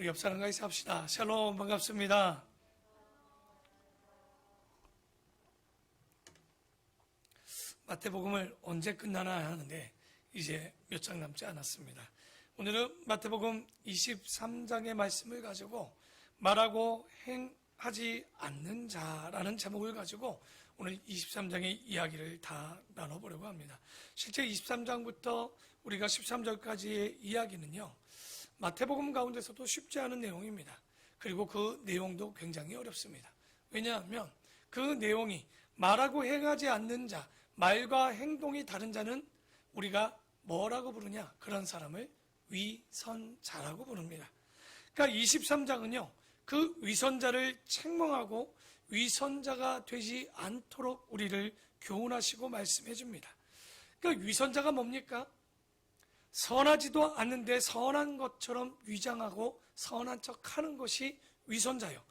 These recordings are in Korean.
우리 옆 사람과 인사합시다. 샬롬, 반갑습니다. 마태복음을 언제 끝나나 하는데 이제 몇 장 남지 않았습니다. 오늘은 마태복음 23장의 말씀을 가지고 말하고 행하지 않는 자라는 제목을 가지고 오늘 23장의 이야기를 다 나눠보려고 합니다. 실제 23장부터 우리가 13절까지의 이야기는요, 마태복음 가운데서도 쉽지 않은 내용입니다. 그리고 그 내용도 굉장히 어렵습니다. 왜냐하면 그 내용이 말하고 행하지 않는 자, 말과 행동이 다른 자는 우리가 뭐라고 부르냐? 그런 사람을 위선자라고 부릅니다. 그러니까 23장은요, 그 위선자를 책망하고 위선자가 되지 않도록 우리를 교훈하시고 말씀해 줍니다. 그러니까 위선자가 뭡니까? 선하지도 않는데 선한 것처럼 위장하고 선한 척 하는 것이 위선자요.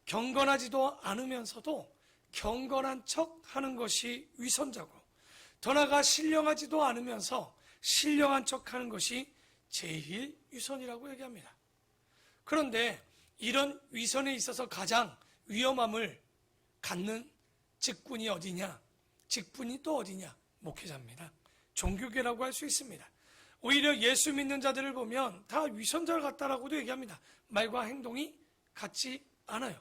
경건하지도 않으면서도 경건한 척 하는 것이 위선자고, 더 나아가 신령하지도 않으면서 신령한 척 하는 것이 제일 위선이라고 얘기합니다. 그런데 이런 위선에 있어서 가장 위험함을 갖는 직분이 어디냐? 직분이 또 어디냐? 목회자입니다. 종교계라고 할 수 있습니다. 오히려 예수 믿는 자들을 보면 다 위선자 같다라고도 얘기합니다. 말과 행동이 같지 않아요.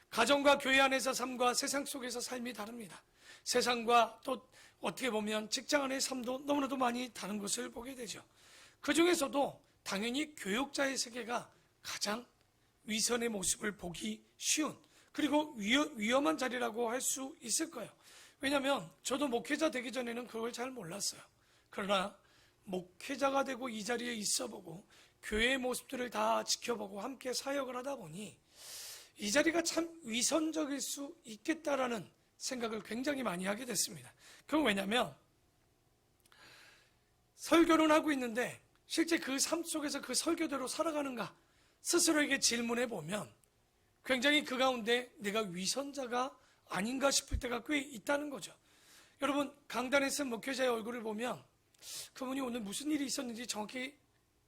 가정과 교회 안에서 삶과 세상 속에서 삶이 다릅니다. 세상과 또 어떻게 보면 직장 안의 삶도 너무나도 많이 다른 것을 보게 되죠. 그 중에서도 당연히 교육자의 세계가 가장 위선의 모습을 보기 쉬운, 그리고 위험한 자리라고 할 수 있을 거예요. 왜냐하면 저도 목회자 되기 전에는 그걸 잘 몰랐어요. 그러나 목회자가 되고 이 자리에 있어보고 교회의 모습들을 다 지켜보고 함께 사역을 하다 보니 이 자리가 참 위선적일 수 있겠다라는 생각을 굉장히 많이 하게 됐습니다. 그건 왜냐하면 설교는 하고 있는데 실제 그 삶 속에서 그 설교대로 살아가는가 스스로에게 질문해 보면 굉장히 그 가운데 내가 위선자가 아닌가 싶을 때가 꽤 있다는 거죠. 여러분, 강단에 쓴 목회자의 얼굴을 보면 그분이 오늘 무슨 일이 있었는지 정확히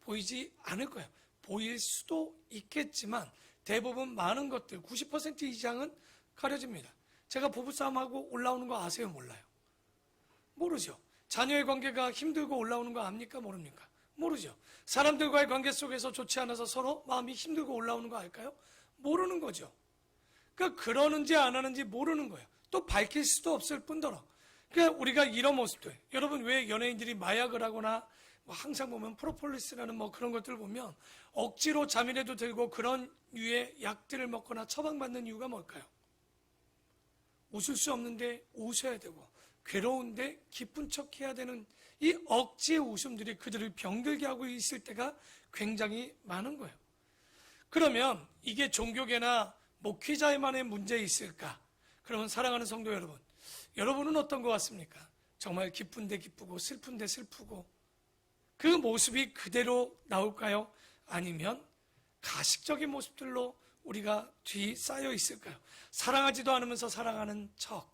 보이지 않을 거예요. 보일 수도 있겠지만 대부분 많은 것들 90% 이상은 가려집니다. 제가 부부싸움하고 올라오는 거 아세요? 몰라요? 모르죠. 자녀의 관계가 힘들고 올라오는 거 압니까? 모릅니까? 모르죠. 사람들과의 관계 속에서 좋지 않아서 서로 마음이 힘들고 올라오는 거 알까요? 모르는 거죠. 그러니까 그러는지 안 하는지 모르는 거예요. 또 밝힐 수도 없을 뿐더러. 그러니까 우리가 이런 모습들, 여러분 왜 연예인들이 마약을 하거나 뭐 항상 보면 프로폴리스라는 뭐 그런 것들을 보면 억지로 잠이라도 들고 그런 류의 약들을 먹거나 처방받는 이유가 뭘까요? 웃을 수 없는데 웃어야 되고 괴로운데 기쁜 척 해야 되는 이 억지의 웃음들이 그들을 병들게 하고 있을 때가 굉장히 많은 거예요. 그러면 이게 종교계나 목회자에만의 문제 있을까? 그러면 사랑하는 성도 여러분, 여러분은 어떤 것 같습니까? 정말 기쁜데 기쁘고 슬픈데 슬프고 그 모습이 그대로 나올까요? 아니면 가식적인 모습들로 우리가 뒤쌓여 있을까요? 사랑하지도 않으면서 사랑하는 척,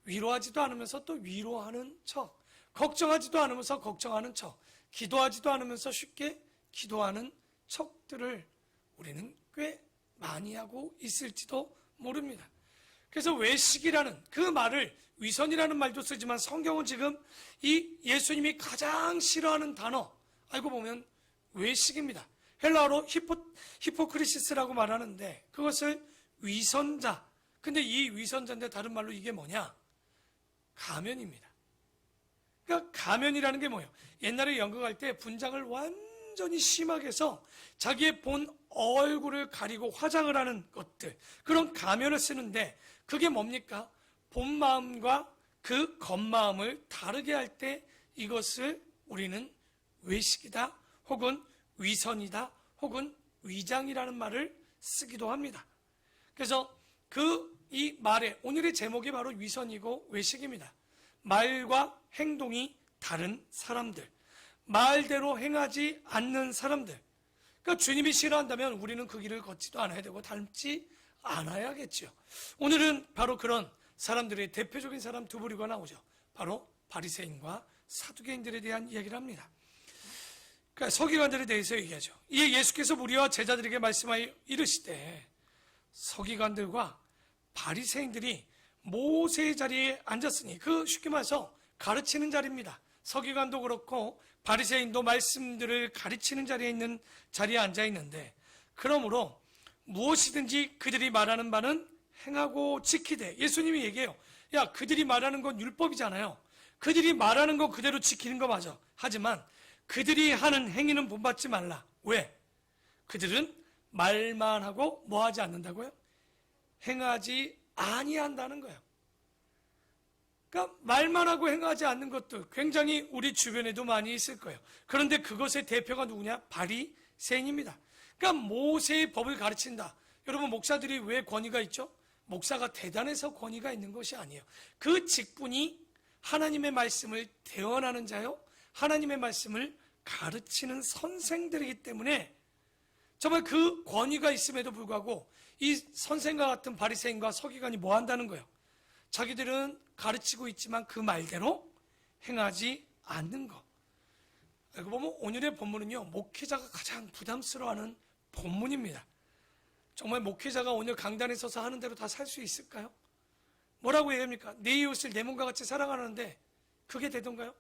위로하지도 않으면서 또 위로하는 척, 걱정하지도 않으면서 걱정하는 척, 기도하지도 않으면서 쉽게 기도하는 척들을 우리는 꽤 많이 하고 있을지도 모릅니다. 그래서 외식이라는 그 말을, 위선이라는 말도 쓰지만 성경은 지금 이 예수님이 가장 싫어하는 단어, 알고 보면 외식입니다. 헬라어로 히포크리시스라고 말하는데 그것을 위선자, 근데 이 위선자인데 다른 말로 이게 뭐냐? 가면입니다. 그러니까 가면이라는 게 뭐예요? 옛날에 연극할 때 분장을 완전히 심하게 해서 자기의 본 얼굴을 가리고 화장을 하는 것들, 그런 가면을 쓰는데 그게 뭡니까? 본 마음과 그 겉마음을 다르게 할 때 이것을 우리는 외식이다, 혹은 위선이다, 혹은 위장이라는 말을 쓰기도 합니다. 그래서 이 말의 오늘의 제목이 바로 위선이고 외식입니다. 말과 행동이 다른 사람들, 말대로 행하지 않는 사람들. 그러니까 주님이 싫어한다면 우리는 그 길을 걷지도 않아야 되고 닮지 않아야겠죠. 오늘은 바로 그런 사람들의 대표적인 사람 두 부류가 나오죠. 바로 바리새인과 사두개인들에 대한 이야기를 합니다. 그러니까 서기관들에 대해서 얘기하죠. 이에 예수께서 무리와 제자들에게 말씀하여 이르시되 서기관들과 바리새인들이 모세의 자리에 앉았으니, 그 쉽게 말해서 가르치는 자리입니다. 서기관도 그렇고 바리새인도 말씀들을 가르치는 자리에 있는 자리에 앉아 있는데, 그러므로 무엇이든지 그들이 말하는 바는 행하고 지키되, 예수님이 얘기해요. 야, 그들이 말하는 건 율법이잖아요. 그들이 말하는 거 그대로 지키는 거 맞아. 하지만 그들이 하는 행위는 본받지 말라. 왜? 그들은 말만 하고 뭐 하지 않는다고요? 행하지 아니한다는 거예요. 그러니까 말만 하고 행하지 않는 것도 굉장히 우리 주변에도 많이 있을 거예요. 그런데 그것의 대표가 누구냐? 바리새인입니다. 그러니까 모세의 법을 가르친다. 여러분, 목사들이 왜 권위가 있죠? 목사가 대단해서 권위가 있는 것이 아니에요. 그 직분이 하나님의 말씀을 대언하는 자요, 하나님의 말씀을 가르치는 선생들이기 때문에 정말 그 권위가 있음에도 불구하고 이 선생과 같은 바리새인과 서기관이 뭐 한다는 거예요? 자기들은 가르치고 있지만 그 말대로 행하지 않는 거. 알고 보면 오늘의 본문은요, 목회자가 가장 부담스러워하는 본문입니다. 정말 목회자가 오늘 강단에 서서 하는 대로 다 살 수 있을까요? 뭐라고 얘기합니까? 내 이웃을 내 몸과 같이 사랑하는데 그게 되던가요?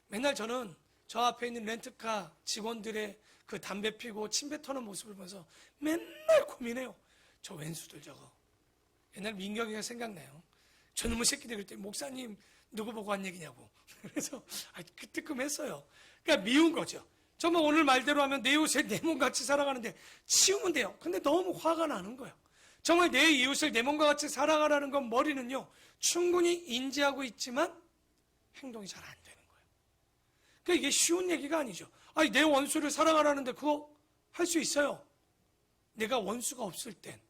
맨날 저는 저 앞에 있는 렌트카 직원들의 그 담배 피고 침 뱉어는 모습을 보면서 맨날 고민해요. 저 왼수들 저거. 옛날 민경이가 생각나요. 저놈의 새끼들 그럴 때 목사님 누구 보고 한 얘기냐고. 그래서 뜨끔했어요. 그러니까 미운 거죠. 정말 오늘 말대로 하면 내 이웃을 내 몸같이 살아가는데 치우면 돼요. 근데 너무 화가 나는 거예요. 정말 내 이웃을 내 몸과 같이 살아가라는 건 머리는요 충분히 인지하고 있지만 행동이 잘 안 되는 거예요. 그러니까 이게 쉬운 얘기가 아니죠. 아니, 내 원수를 사랑하라는데 그거 할 수 있어요. 내가 원수가 없을 땐.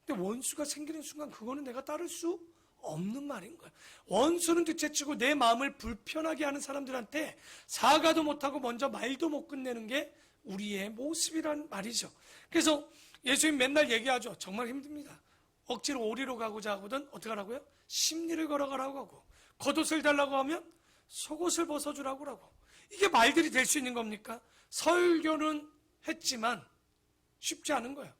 근데 원수가 생기는 순간 그거는 내가 따를 수 없는 말인 거예요. 원수는 둘째치고 내 마음을 불편하게 하는 사람들한테 사과도 못하고 먼저 말도 못 끝내는 게 우리의 모습이란 말이죠. 그래서 예수님 맨날 얘기하죠. 정말 힘듭니다. 억지로 오리로 가고자 하거든 어떻게 하라고요? 십리를 걸어가라고 하고, 겉옷을 달라고 하면 속옷을 벗어주라고 하고. 이게 말들이 될 수 있는 겁니까? 설교는 했지만 쉽지 않은 거예요.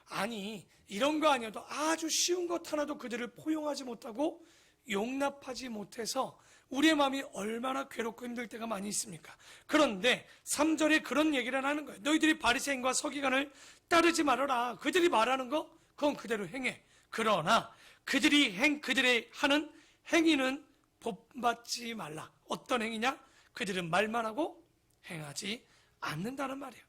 아니, 이런 거 아니어도 아주 쉬운 것 하나도 그들을 포용하지 못하고 용납하지 못해서 우리의 마음이 얼마나 괴롭고 힘들 때가 많이 있습니까? 그런데 3절에 그런 얘기를 하는 거예요. 너희들이 바리새인과 서기관을 따르지 말아라. 그들이 말하는 거 그건 그대로 행해. 그러나 그들의 하는 행위는 본받지 말라. 어떤 행위냐? 그들은 말만 하고 행하지 않는다는 말이에요.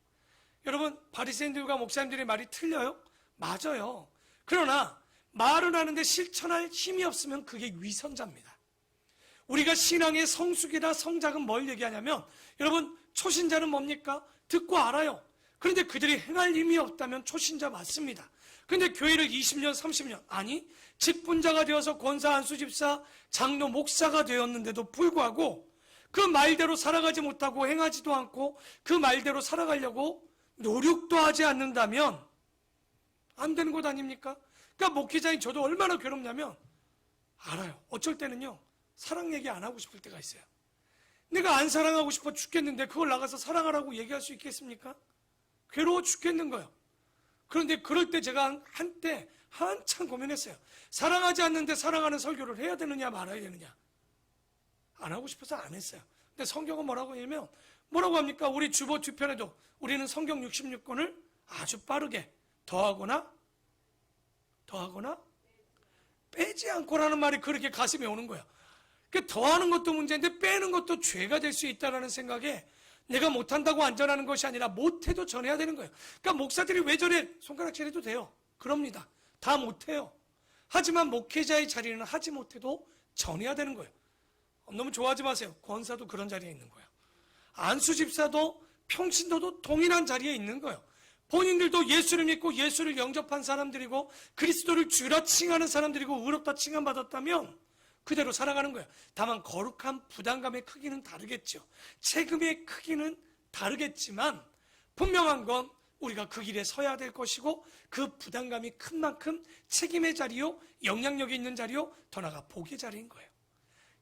여러분, 바리새인들과 목사님들의 말이 틀려요? 맞아요. 그러나 말은 하는데 실천할 힘이 없으면 그게 위선자입니다. 우리가 신앙의 성숙이나 성장은 뭘 얘기하냐면, 여러분, 초신자는 뭡니까? 듣고 알아요. 그런데 그들이 행할 힘이 없다면 초신자 맞습니다. 그런데 교회를 20년, 30년, 아니 직분자가 되어서 권사, 안수집사, 장로, 목사가 되었는데도 불구하고 그 말대로 살아가지 못하고 행하지도 않고 그 말대로 살아가려고 노력도 하지 않는다면 안 되는 것 아닙니까? 그러니까 목회자인 저도 얼마나 괴롭냐면 알아요. 어쩔 때는요 사랑 얘기 안 하고 싶을 때가 있어요. 내가 안 사랑하고 싶어 죽겠는데 그걸 나가서 사랑하라고 얘기할 수 있겠습니까? 괴로워 죽겠는 거예요. 그런데 그럴 때 제가 한때 한참 고민했어요. 사랑하지 않는데 사랑하는 설교를 해야 되느냐 말아야 되느냐. 안 하고 싶어서 안 했어요. 근데 성경은 뭐라고 하냐면, 뭐라고 합니까? 우리 주보 뒤편에도 우리는 성경 66권을 아주 빠르게 더하거나 빼지 않고라는 말이 그렇게 가슴에 오는 거예요. 그 더하는 것도 문제인데 빼는 것도 죄가 될 수 있다는 생각에 내가 못한다고 안전하는 것이 아니라 못해도 전해야 되는 거예요. 그러니까 목사들이 왜 저래? 손가락질해도 돼요. 그럽니다. 다 못해요. 하지만 목회자의 자리는 하지 못해도 전해야 되는 거예요. 너무 좋아하지 마세요. 권사도 그런 자리에 있는 거예요. 안수집사도 평신도도 동일한 자리에 있는 거예요. 본인들도 예수를 믿고 예수를 영접한 사람들이고 그리스도를 주라 칭하는 사람들이고 의롭다 칭함받았다면 그대로 살아가는 거예요. 다만 거룩한 부담감의 크기는 다르겠죠. 책임의 크기는 다르겠지만 분명한 건 우리가 그 길에 서야 될 것이고 그 부담감이 큰 만큼 책임의 자리요, 영향력이 있는 자리요, 더 나아가 복의 자리인 거예요.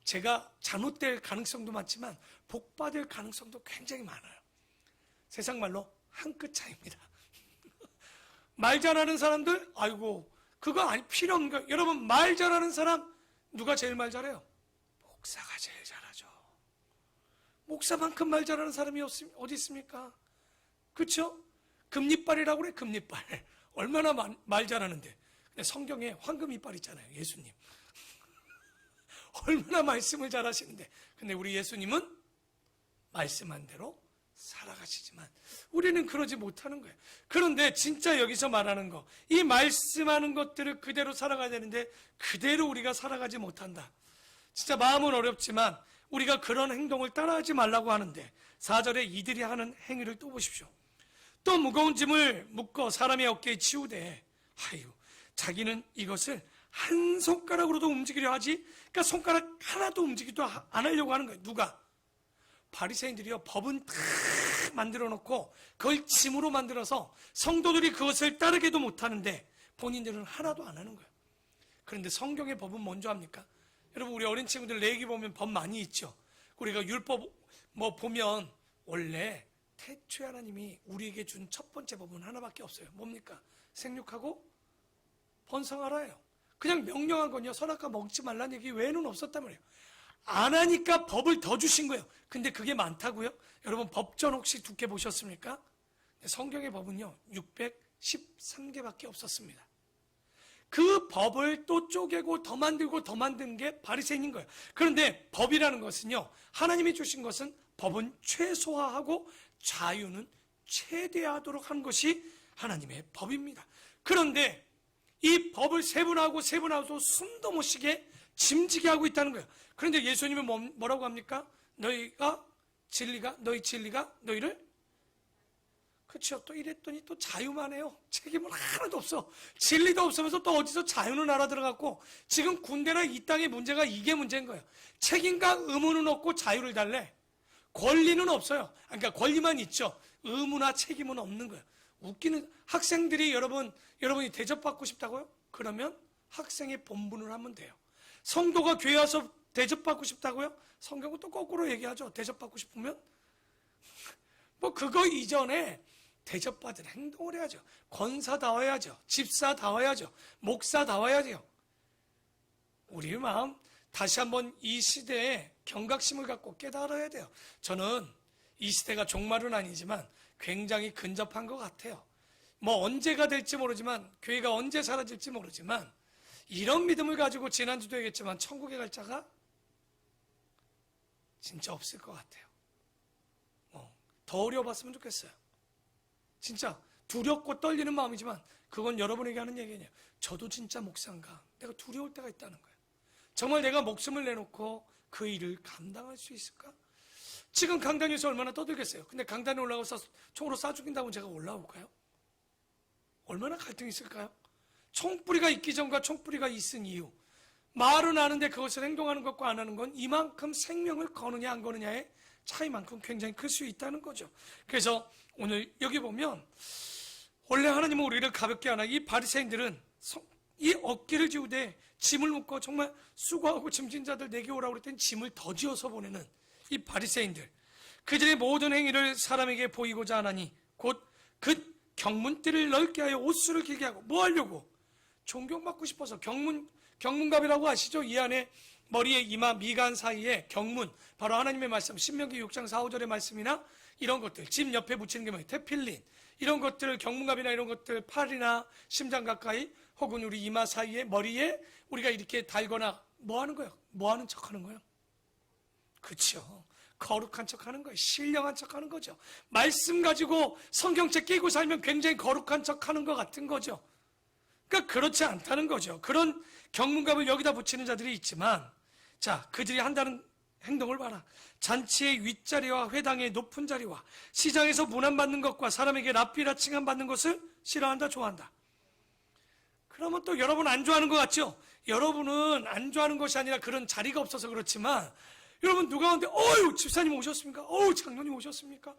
제가 잘못될 가능성도 많지만 복받을 가능성도 굉장히 많아요. 세상 말로 한 끗 차이입니다. 말 잘하는 사람들, 아이고, 그거 필요 없는 거예요. 여러분, 말 잘하는 사람, 누가 제일 말 잘해요? 목사가 제일 잘하죠. 목사만큼 말 잘하는 사람이 어디 있습니까? 그렇죠? 금리빨이라고 그래, 금리빨. 얼마나 말 잘하는데. 근데 성경에 황금 이빨 있잖아요, 예수님. 얼마나 말씀을 잘하시는데. 근데 우리 예수님은 말씀한 대로 살아가시지만 우리는 그러지 못하는 거예요. 그런데 진짜 여기서 말하는 거, 이 말씀하는 것들을 그대로 살아가야 되는데 그대로 우리가 살아가지 못한다. 진짜 마음은 어렵지만 우리가 그런 행동을 따라하지 말라고 하는데 4절에 이들이 하는 행위를 또 보십시오. 또 무거운 짐을 묶어 사람의 어깨에 치우되, 아유, 자기는 이것을 한 손가락으로도 움직이려 하지, 그러니까 손가락 하나도 움직이도 안 하려고 하는 거예요. 누가? 바리새인들이요, 법은 다 만들어 놓고 그걸 짐으로 만들어서 성도들이 그것을 따르게도 못하는데 본인들은 하나도 안 하는 거예요. 그런데 성경의 법은 뭔지 압니까? 여러분, 우리 어린 친구들 레위기 보면 법 많이 있죠. 우리가 율법 보면 원래 태초에 하나님이 우리에게 준 첫 번째 법은 하나밖에 없어요. 뭡니까? 생육하고 번성하라예요. 그냥 명령한 건요, 선악과 먹지 말라는 얘기 외에는 없었단 말이에요. 안 하니까 법을 더 주신 거예요. 근데 그게 많다고요? 여러분, 법전 혹시 두께 보셨습니까? 성경의 법은요 613개밖에 없었습니다. 그 법을 또 쪼개고 더 만들고 더 만든 게 바리새인인 거예요. 그런데 법이라는 것은요, 하나님이 주신 것은 법은 최소화하고 자유는 최대화하도록 한 것이 하나님의 법입니다. 그런데 이 법을 세분하고 숨도 못 쉬게 짐지게 하고 있다는 거예요. 그런데 예수님은 뭐라고 합니까? 너희 진리가 너희를, 그렇죠, 또 이랬더니 또 자유만 해요. 책임은 하나도 없어. 진리도 없으면서 또 어디서 자유는 알아들어갖고, 지금 군대나 이 땅의 문제가 이게 문제인 거예요. 책임과 의무는 없고 자유를 달래. 권리는 없어요. 그러니까 권리만 있죠. 의무나 책임은 없는 거예요. 웃기는 학생들이 여러분이 대접받고 싶다고요? 그러면 학생의 본분을 하면 돼요. 성도가 교회 와서 대접받고 싶다고요? 성경은 또 거꾸로 얘기하죠. 대접받고 싶으면 그거 이전에 대접받은 행동을 해야죠. 권사다워야죠. 집사다워야죠. 목사다워야죠. 우리의 마음 다시 한번 이 시대에 경각심을 갖고 깨달아야 돼요. 저는 이 시대가 종말은 아니지만 굉장히 근접한 것 같아요. 언제가 될지 모르지만, 교회가 언제 사라질지 모르지만, 이런 믿음을 가지고 지난주도 얘기했지만 천국에 갈 자가 진짜 없을 것 같아요. 더 어려워봤으면 좋겠어요. 진짜 두렵고 떨리는 마음이지만 그건 여러분에게 하는 얘기예요. 저도 진짜 목사인가? 내가 두려울 때가 있다는 거예요. 정말 내가 목숨을 내놓고 그 일을 감당할 수 있을까? 지금 강단에서 얼마나 떠들겠어요. 근데 강단에 올라가서 총으로 쏴 죽인다고 제가 올라올까요? 얼마나 갈등이 있을까요? 총뿌리가 있기 전과 총뿌리가 있은 이유, 말은 아는데 그것을 행동하는 것과 안 하는 건 이만큼 생명을 거느냐 안 거느냐의 차이만큼 굉장히 클 수 있다는 거죠. 그래서 오늘 여기 보면 원래 하나님은 우리를 가볍게 하나, 이 바리새인들은 이 어깨를 지우되 짐을 묶고, 정말 수고하고 짐진 자들 내게 오라고 그랬더니 짐을 더 지어서 보내는 이 바리새인들, 그들의 모든 행위를 사람에게 보이고자 하나니 곧 그 경문띠를 넓게 하여 옷수를 길게 하고, 뭐 하려고? 존경받고 싶어서. 경문갑이라고 아시죠? 이 안에 머리에 이마 미간 사이에 경문, 바로 하나님의 말씀, 신명기 6장 4, 5절의 말씀이나 이런 것들, 집 옆에 붙이는 게 뭐예요? 테필린, 이런 것들을, 경문갑이나 이런 것들 팔이나 심장 가까이 혹은 우리 이마 사이에, 머리에 우리가 이렇게 달거나 뭐 하는 거예요? 뭐 하는 척 하는 거예요? 그렇죠. 거룩한 척 하는 거예요. 신령한 척 하는 거죠. 말씀 가지고 성경책 끼고 살면 굉장히 거룩한 척 하는 것 같은 거죠. 그러니까 그렇지 않다는 거죠. 그런 경문갑을 여기다 붙이는 자들이 있지만, 자, 그들이 한다는 행동을 봐라. 잔치의 윗자리와 회당의 높은 자리와 시장에서 문안받는 것과 사람에게 랍비라 칭함받는 것을 싫어한다, 좋아한다. 그러면 또 여러분 안 좋아하는 것 같죠? 여러분은 안 좋아하는 것이 아니라 그런 자리가 없어서 그렇지만, 여러분 누가 오는데 집사님 오셨습니까? 장로님 오셨습니까?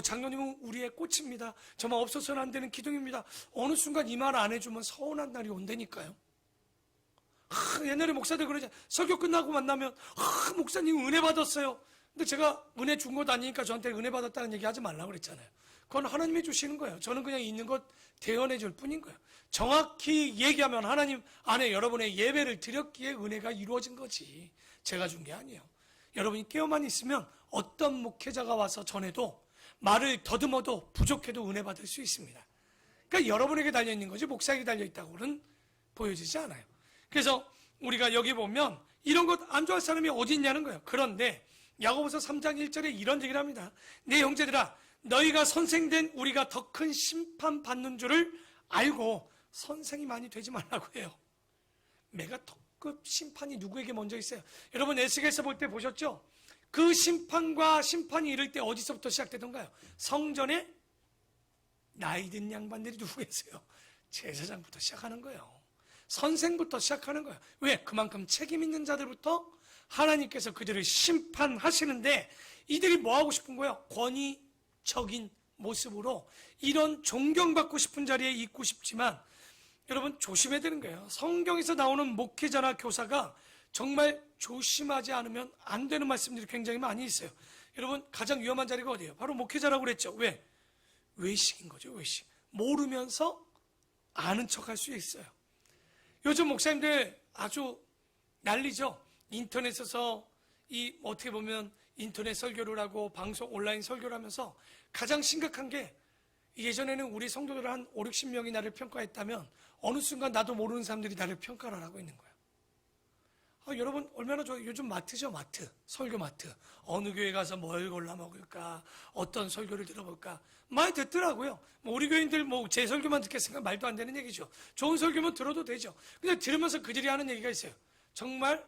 장로님은 우리의 꽃입니다. 저만 없어서는 안 되는 기둥입니다. 어느 순간 이 말 안 해주면 서운한 날이 온다니까요. 옛날에 목사들 그러잖아요. 설교 끝나고 만나면 목사님 은혜 받았어요. 근데 제가 은혜 준 것도 아니니까 저한테 은혜 받았다는 얘기 하지 말라고 그랬잖아요. 그건 하나님이 주시는 거예요. 저는 그냥 있는 것 대언해 줄 뿐인 거예요. 정확히 얘기하면 하나님 안에 여러분의 예배를 드렸기에 은혜가 이루어진 거지, 제가 준 게 아니에요. 여러분이 깨어만 있으면 어떤 목회자가 와서 전해도 말을 더듬어도 부족해도 은혜 받을 수 있습니다. 그러니까 여러분에게 달려있는 거지 목사에게 달려있다고는 보여지지 않아요. 그래서 우리가 여기 보면 이런 것 안 좋아할 사람이 어디 있냐는 거예요. 그런데 야고보서 3장 1절에 이런 얘기를 합니다. 내 형제들아, 너희가 선생된 우리가 더 큰 심판 받는 줄을 알고 선생이 많이 되지 말라고 해요. 메가톱급 심판이 누구에게 먼저 있어요? 여러분 에스겔서 볼 때 보셨죠? 그 심판과 심판이 이를 때 어디서부터 시작되던가요? 성전에 나이 든 양반들이 누구 계세요? 제사장부터 시작하는 거예요. 선생부터 시작하는 거예요. 왜? 그만큼 책임 있는 자들부터 하나님께서 그들을 심판하시는데, 이들이 뭐 하고 싶은 거예요? 권위적인 모습으로 이런 존경받고 싶은 자리에 있고 싶지만, 여러분 조심해야 되는 거예요. 성경에서 나오는 목회자나 교사가 정말 조심하지 않으면 안 되는 말씀들이 굉장히 많이 있어요. 여러분 가장 위험한 자리가 어디예요? 바로 목회자라고 그랬죠. 왜? 외식인 거죠. 외식. 모르면서 아는 척할 수 있어요. 요즘 목사님들 아주 난리죠. 인터넷에서 어떻게 보면 인터넷 설교를 하고 방송 온라인 설교를 하면서 가장 심각한 게, 예전에는 우리 성도들 한 5, 60명이 나를 평가했다면 어느 순간 나도 모르는 사람들이 나를 평가를 하고 있는 거예요. 여러분 얼마나 좋아요. 요즘 마트죠. 마트, 설교 마트. 어느 교회 가서 뭘 골라 먹을까, 어떤 설교를 들어볼까 많이 듣더라고요. 우리 교인들 제 설교만 듣겠으니까 말도 안 되는 얘기죠. 좋은 설교면 들어도 되죠. 근데 들으면서 그들이 하는 얘기가 있어요. 정말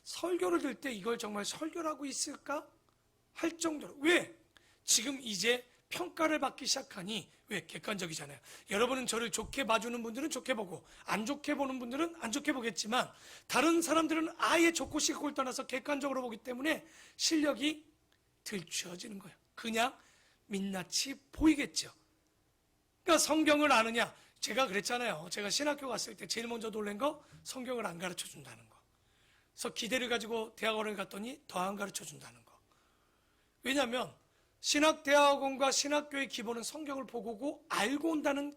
설교를 들 때 이걸 정말 설교라고 있을까 할 정도로. 왜? 지금 이제 평가를 받기 시작하니, 왜? 객관적이잖아요. 여러분은 저를 좋게 봐주는 분들은 좋게 보고 안 좋게 보는 분들은 안 좋게 보겠지만, 다른 사람들은 아예 좋고 싫고를 떠나서 객관적으로 보기 때문에 실력이 들추어지는 거예요. 그냥 민낯이 보이겠죠. 그러니까 성경을 아느냐, 제가 그랬잖아요. 제가 신학교 갔을 때 제일 먼저 놀란 거, 성경을 안 가르쳐 준다는 거. 그래서 기대를 가지고 대학원을 갔더니 더 안 가르쳐 준다는 거. 왜냐하면 신학대학원과 신학교의 기본은 성경을 보고 알고 온다는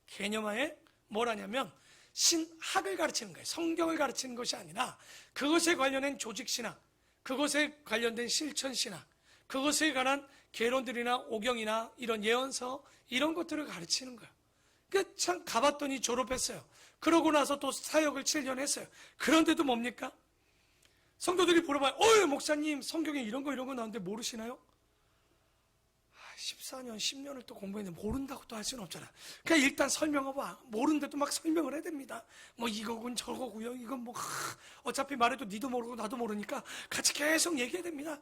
개념하에 뭘 하냐면 신학을 가르치는 거예요. 성경을 가르치는 것이 아니라 그것에 관련된 조직신학, 그것에 관련된 실천신학, 그것에 관한 개론들이나 오경이나 이런 예언서, 이런 것들을 가르치는 거예요. 그 참 가봤더니 졸업했어요. 그러고 나서 또 사역을 7년 했어요. 그런데도 뭡니까? 성도들이 물어봐요. 목사님 성경에 이런 거 나오는데 모르시나요? 14년, 10년을 또 공부했는데 모른다고 또 할 수는 없잖아. 그러니까 일단 설명해봐. 모르는데도 막 설명을 해야 됩니다. 이거군 저거고요. 이건 어차피 말해도 니도 모르고 나도 모르니까 같이 계속 얘기해야 됩니다.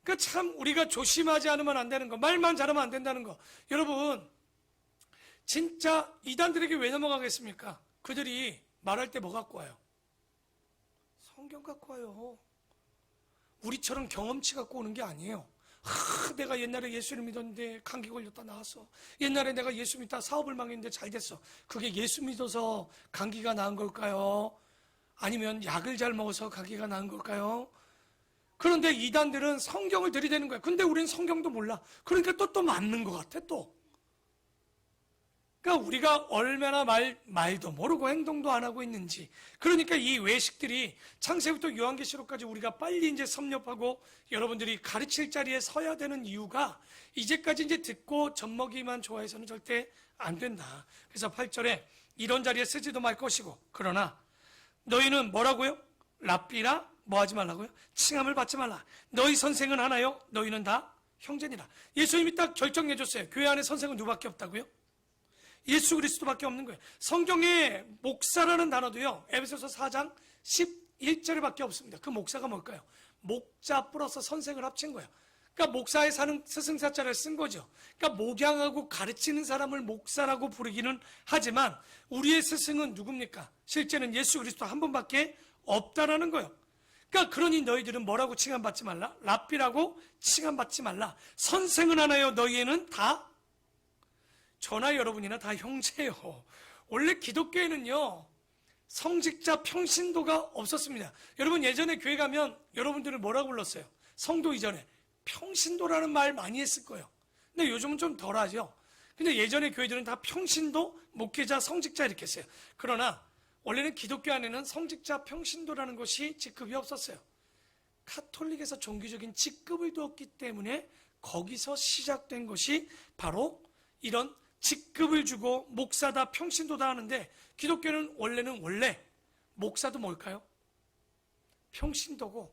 그러니까 참 우리가 조심하지 않으면 안 되는 거, 말만 잘하면 안 된다는 거. 여러분 진짜 이단들에게 왜 넘어가겠습니까? 그들이 말할 때 뭐 갖고 와요? 성경 갖고 와요. 우리처럼 경험치 갖고 오는 게 아니에요. 내가 옛날에 예수를 믿었는데 감기 걸렸다 나았어. 옛날에 내가 예수 믿다 사업을 망했는데 잘 됐어. 그게 예수 믿어서 감기가 나은 걸까요? 아니면 약을 잘 먹어서 감기가 나은 걸까요? 그런데 이단들은 성경을 들이대는 거야. 근데 우리는 성경도 몰라. 그러니까 또 맞는 것 같아 또. 그러니까 우리가 얼마나 말도 모르고 행동도 안 하고 있는지. 그러니까 이 외식들이 창세부터 요한계시록까지 우리가 빨리 이제 섭렵하고 여러분들이 가르칠 자리에 서야 되는 이유가, 이제까지 이제 듣고 젖먹이만 좋아해서는 절대 안 된다. 그래서 8절에 이런 자리에 쓰지도 말 것이고, 그러나 너희는 뭐라고요? 랍비라 뭐 하지 말라고요? 칭함을 받지 말라. 너희 선생은 하나요? 너희는 다 형제니라. 예수님이 딱 결정해 줬어요. 교회 안에 선생은 누구밖에 없다고요? 예수 그리스도밖에 없는 거예요. 성경에 목사라는 단어도요, 에베소서 4장 11절에 밖에 없습니다. 그 목사가 뭘까요? 목자 플러스 선생을 합친 거예요. 그러니까 목사에 사는 스승사자를 쓴 거죠. 그러니까 목양하고 가르치는 사람을 목사라고 부르기는 하지만 우리의 스승은 누굽니까? 실제는 예수 그리스도 한 분밖에 없다라는 거예요. 그러니까 그러니 너희들은 뭐라고 칭함받지 말라? 랍비라고 칭함받지 말라. 선생은 하나요? 너희에는 다 저나 여러분이나 다 형제예요. 원래 기독교에는요, 성직자 평신도가 없었습니다. 여러분 예전에 교회 가면 여러분들은 뭐라고 불렀어요? 성도 이전에 평신도라는 말 많이 했을 거예요. 근데 요즘은 좀 덜하죠. 근데 예전에 교회들은 다 평신도, 목회자, 성직자 이렇게 했어요. 그러나 원래는 기독교 안에는 성직자, 평신도라는 것이 직급이 없었어요. 카톨릭에서 종교적인 직급을 두었기 때문에 거기서 시작된 것이 바로 이런 직급을 주고 목사다, 평신도다 하는데, 기독교는 원래 목사도 뭘까요? 평신도고,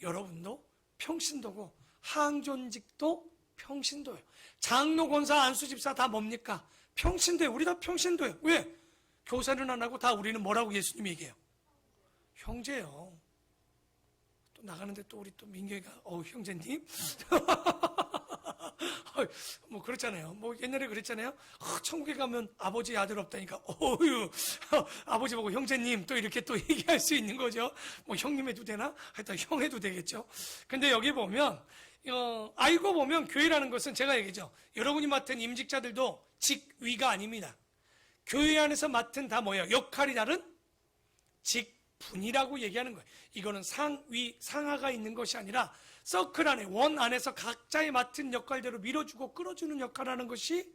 여러분도 평신도고, 항존직도 평신도예요. 장로, 권사, 안수집사 다 뭡니까? 평신도예요. 우리 다 평신도예요. 왜? 교사는 안 하고 다 우리는 뭐라고 예수님이 얘기해요? 형제요. 또 나가는데 또 우리 또 민경이가 형제님? 뭐 그렇잖아요. 뭐 옛날에 그랬잖아요. 천국에 가면 아버지 아들 없다니까 어휴 아버지 보고 형제님 또 이렇게 또 얘기할 수 있는 거죠. 뭐 형님 해도 되나? 하여튼 형 해도 되겠죠. 근데 여기 보면 알고 보면 교회라는 것은 제가 얘기죠. 여러분이 맡은 임직자들도 직위가 아닙니다. 교회 안에서 맡은 다 뭐예요? 역할이 다른 직분이라고 얘기하는 거예요. 이거는 상위, 상하가 있는 것이 아니라 서클 안에, 원 안에서 각자의 맡은 역할대로 밀어주고 끌어주는 역할을 하는 것이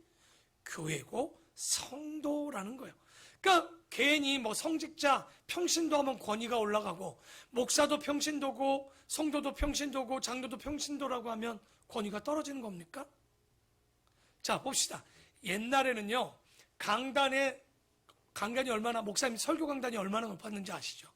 교회고 성도라는 거예요. 그러니까 괜히 뭐 성직자, 평신도 하면 권위가 올라가고, 목사도 평신도고, 성도도 평신도고, 장로도 평신도라고 하면 권위가 떨어지는 겁니까? 자, 봅시다. 옛날에는요, 강단이 얼마나, 목사님 설교 강단이 얼마나 높았는지 아시죠?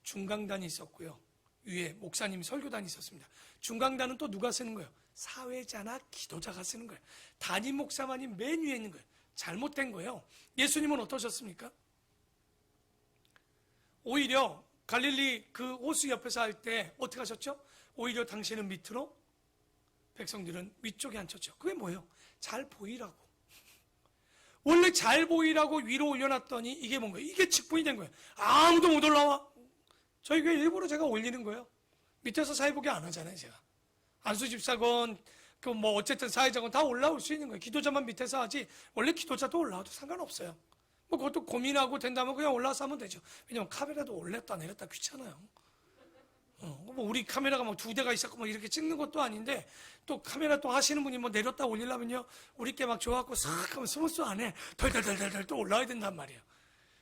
중강단이 있었고요. 위에 목사님이 설교단이 있었습니다. 중강단은 또 누가 쓰는 거예요? 사회자나 기도자가 쓰는 거예요. 담임 목사만이 맨 위에 있는 거예요. 잘못된 거예요. 예수님은 어떠셨습니까? 오히려 갈릴리 그 호수 옆에서 할 때 어떻게 하셨죠? 오히려 당신은 밑으로, 백성들은 위쪽에 앉혔죠. 그게 뭐예요? 잘 보이라고. 원래 잘 보이라고 위로 올려놨더니 이게 뭔 거예요? 이게 직분이 된 거예요. 아무도 못 올라와. 저희 교회 일부러 제가 올리는 거예요. 밑에서 사회복귀 안 하잖아요, 제가. 안수집사건, 뭐 어쨌든 사회자건 다 올라올 수 있는 거예요. 기도자만 밑에서 하지, 원래 기도자도 올라와도 상관없어요. 뭐 그것도 고민하고 된다면 그냥 올라와서 하면 되죠. 왜냐면 카메라도 올렸다 내렸다 귀찮아요. 뭐 우리 카메라가 막 2대가 있었고 뭐 이렇게 찍는 것도 아닌데, 또 카메라 또 하시는 분이 뭐 내렸다 올리려면요, 우리께 막 좋아갖고 싹 하면 스무스 안에 덜덜덜덜 또 올라와야 된단 말이에요.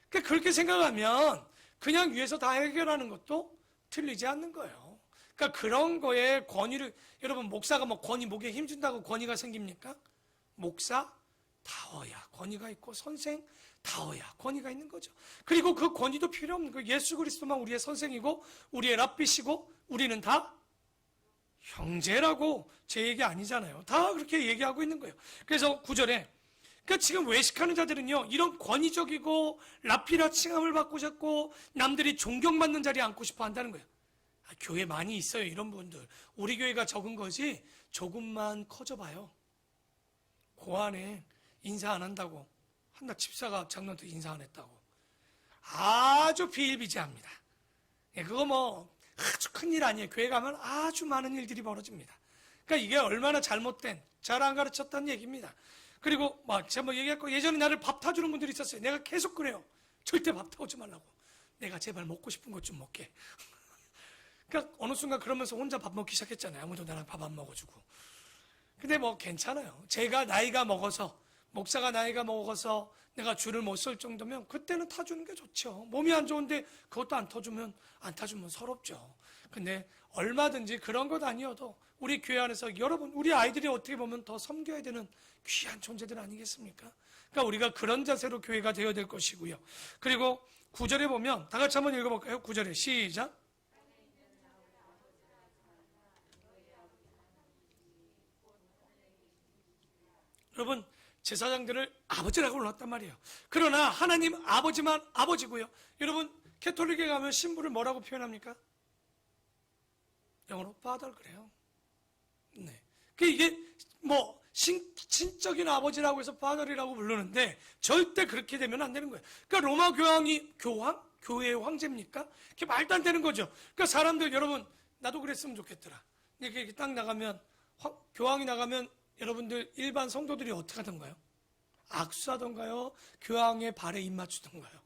그러니까 그렇게 생각하면 그냥 위에서 다 해결하는 것도 틀리지 않는 거예요. 그러니까 그런 거에 권위를, 여러분 목사가 뭐 권위, 목에 힘준다고 권위가 생깁니까? 목사 다워야 권위가 있고, 선생 다워야 권위가 있는 거죠. 그리고 그 권위도 필요 없는 거예요. 예수 그리스도만 우리의 선생이고 우리의 랍비시고 우리는 다 형제라고 제 얘기 아니잖아요. 다 그렇게 얘기하고 있는 거예요. 그래서 9절에, 그러니까 지금 외식하는 자들은요, 이런 권위적이고 랍비라 칭함을 받고 싶고 남들이 존경받는 자리에 앉고 싶어 한다는 거예요. 교회 많이 있어요, 이런 분들. 우리 교회가 적은 거지 조금만 커져봐요. 그 안에 인사 안 한다고, 한나 집사가 장로한테 인사 안 했다고 아주 비일비재합니다. 그거 뭐 아주 큰일 아니에요. 교회 가면 아주 많은 일들이 벌어집니다. 그러니까 이게 얼마나 잘못된, 잘 안 가르쳤다는 얘기입니다. 그리고 제가 뭐 얘기했고, 예전에 나를 밥 타주는 분들이 있었어요. 내가 계속 그래요. 절대 밥 타오지 말라고. 내가 제발 먹고 싶은 것 좀 먹게. 그러니까 어느 순간 그러면서 혼자 밥 먹기 시작했잖아요. 아무도 나랑 밥 안 먹어주고. 근데 뭐 괜찮아요. 제가 나이가 먹어서, 목사가 나이가 먹어서 내가 줄을 못 설 정도면 그때는 타주는 게 좋죠. 몸이 안 좋은데 그것도 안 타주면 서럽죠. 근데 얼마든지 그런 것 아니어도 우리 교회 안에서 여러분, 우리 아이들이 어떻게 보면 더 섬겨야 되는 귀한 존재들 아니겠습니까? 그러니까 우리가 그런 자세로 교회가 되어야 될 것이고요. 그리고 9절에 보면 다 같이 한번 읽어볼까요? 9절에 시작. 여러분, 제사장들을 아버지라고 불렀단 말이에요. 그러나 하나님 아버지만 아버지고요. 여러분, 캐톨릭에 가면 신부를 뭐라고 표현합니까? 영어로 father 그래요. 네. 이게 뭐 신적인 아버지라고 해서 father이라고 부르는데 절대 그렇게 되면 안 되는 거예요. 그러니까 로마 교황이 교회의 황제입니까? 그게 말도 안 되는 거죠. 그러니까 사람들, 여러분, 나도 그랬으면 좋겠더라. 이렇게 딱 나가면, 교황이 나가면 여러분들 일반 성도들이 어떻게 하던가요? 악수하던가요? 교황의 발에 입 맞추던가요?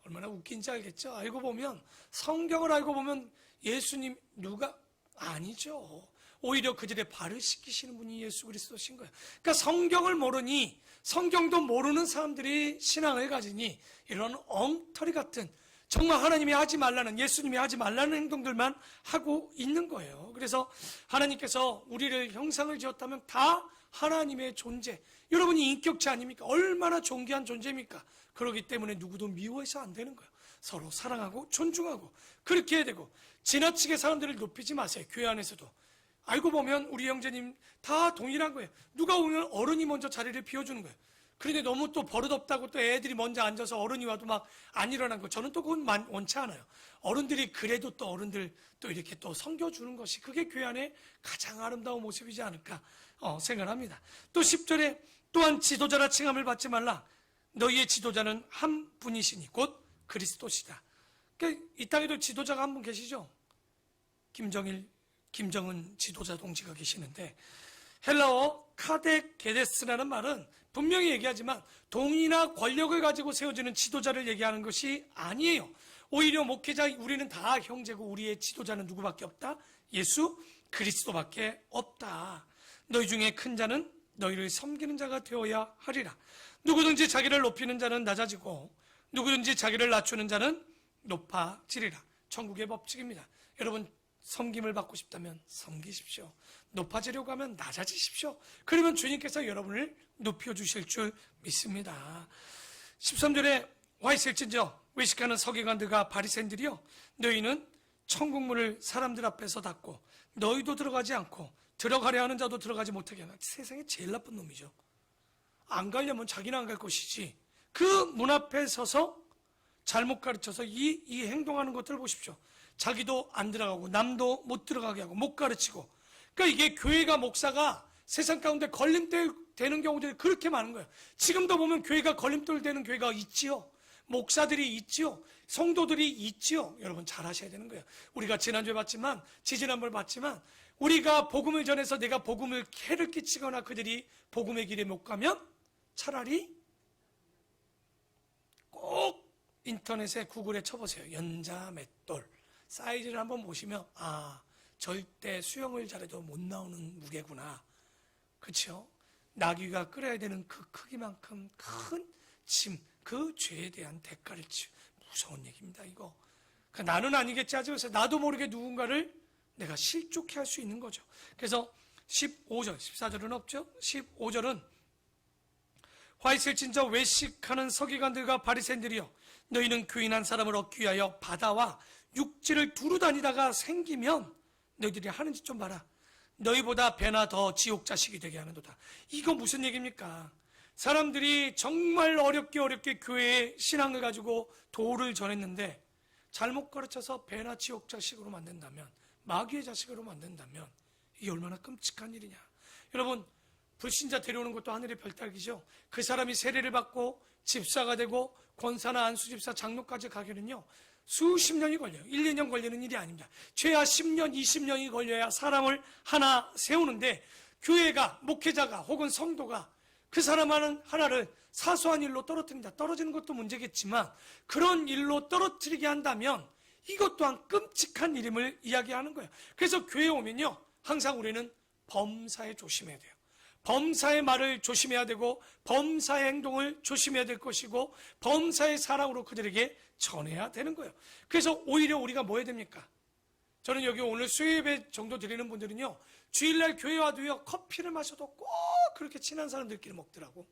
얼마나 웃긴지 알겠죠? 알고 보면, 성경을 알고 보면 예수님 누가 아니죠. 오히려 그들의 발을 씻기시는 분이 예수 그리스도신 거예요. 그러니까 성경을 모르니, 성경도 모르는 사람들이 신앙을 가지니 이런 엉터리 같은, 정말 하나님이 하지 말라는, 예수님이 하지 말라는 행동들만 하고 있는 거예요. 그래서 하나님께서 우리를 형상을 지었다면 다 하나님의 존재, 여러분이 인격체 아닙니까? 얼마나 존귀한 존재입니까? 그렇기 때문에 누구도 미워해서 안 되는 거예요. 서로 사랑하고 존중하고 그렇게 해야 되고, 지나치게 사람들을 높이지 마세요. 교회 안에서도 알고 보면 우리 형제님 다 동일한 거예요. 누가 오면 어른이 먼저 자리를 비워주는 거예요. 그런데 너무 또 버릇없다고 또 애들이 먼저 앉아서 어른이 와도 막 안 일어난 거, 저는 또 그건 원치 않아요. 어른들이 그래도 또 어른들 또 이렇게 또 섬겨주는 것이 그게 교회 안에 가장 아름다운 모습이지 않을까 생각합니다. 또 10절에 또한 지도자라 칭함을 받지 말라. 너희의 지도자는 한 분이시니 곧 그리스도시다. 그러니까 이 땅에도 지도자가 한 분 계시죠. 김정은 지도자 동지가 계시는데, 헬라어 카데게데스라는 말은 분명히 얘기하지만 동의나 권력을 가지고 세워지는 지도자를 얘기하는 것이 아니에요. 오히려 목회자, 우리는 다 형제고 우리의 지도자는 누구밖에 없다? 예수 그리스도밖에 없다. 너희 중에 큰 자는 너희를 섬기는 자가 되어야 하리라. 누구든지 자기를 높이는 자는 낮아지고 누구든지 자기를 낮추는 자는 높아지리라. 천국의 법칙입니다. 여러분, 섬김을 받고 싶다면 섬기십시오. 높아지려고 하면 낮아지십시오. 그러면 주님께서 여러분을 높여주실 줄 믿습니다. 13절에 와 있을진저 외식하는 서기관들과 바리새인들이여, 너희는 천국문을 사람들 앞에서 닫고 너희도 들어가지 않고 들어가려 하는 자도 들어가지 못하게 하나. 세상에 제일 나쁜 놈이죠. 안 가려면 자기는 안 갈 것이지, 그 문 앞에 서서 잘못 가르쳐서 이 행동하는 것들을 보십시오. 자기도 안 들어가고 남도 못 들어가게 하고 못 가르치고. 그러니까 이게 교회가, 목사가 세상 가운데 걸림돌 되는 경우들이 그렇게 많은 거예요. 지금도 보면 교회가 걸림돌 되는 교회가 있지요. 목사들이 있지요. 성도들이 있지요. 여러분 잘 하셔야 되는 거예요. 우리가 지난주에 봤지만, 지지난번에 봤지만, 우리가 복음을 전해서 내가 복음을 해를 끼치거나 그들이 복음의 길에 못 가면 차라리 꼭 인터넷에 구글에 쳐보세요. 연자 맷돌 사이즈를 한번 보시면, 아, 절대 수영을 잘해도 못 나오는 무게구나. 그렇죠? 나귀가 끌어야 되는 그 크기만큼 큰 짐, 그 죄에 대한 대가를 치유. 무서운 얘기입니다, 이거. 그러니까 나는 아니겠지 하지 마세요. 나도 모르게 누군가를 내가 실족해 할 수 있는 거죠. 그래서 15절, 14절은 없죠? 15절은 화 있을진저 외식하는 서기관들과 바리새인들이여, 너희는 교인한 사람을 얻기 위하여 바다와 육지를 두루 다니다가 생기면 너희들이 하는 짓 좀 봐라. 너희보다 배나 더 지옥 자식이 되게 하는도다. 이거 무슨 얘기입니까? 사람들이 정말 어렵게 교회에 신앙을 가지고 도를 전했는데 잘못 가르쳐서 배나 지옥 자식으로 만든다면, 마귀의 자식으로 만든다면 이게 얼마나 끔찍한 일이냐. 여러분, 불신자 데려오는 것도 하늘의 별따기죠. 그 사람이 세례를 받고 집사가 되고 권사나 안수집사, 장로까지 가기는요 수십 년이 걸려요. 1, 2년 걸리는 일이 아닙니다. 최하 10년, 20년이 걸려야 사람을 하나 세우는데, 교회가, 목회자가 혹은 성도가 그 사람 하나를 사소한 일로 떨어뜨린다. 떨어지는 것도 문제겠지만 그런 일로 떨어뜨리게 한다면 이것 또한 끔찍한 일임을 이야기하는 거예요. 그래서 교회에 오면요 항상 우리는 범사에 조심해야 돼요. 범사의 말을 조심해야 되고 범사의 행동을 조심해야 될 것이고 범사의 사랑으로 그들에게 전해야 되는 거예요. 그래서 오히려 우리가 뭐 해야 됩니까? 저는 여기 오늘 수요예배 정도 드리는 분들은요 주일날 교회 와도요 커피를 마셔도 꼭 그렇게 친한 사람들끼리 먹더라고.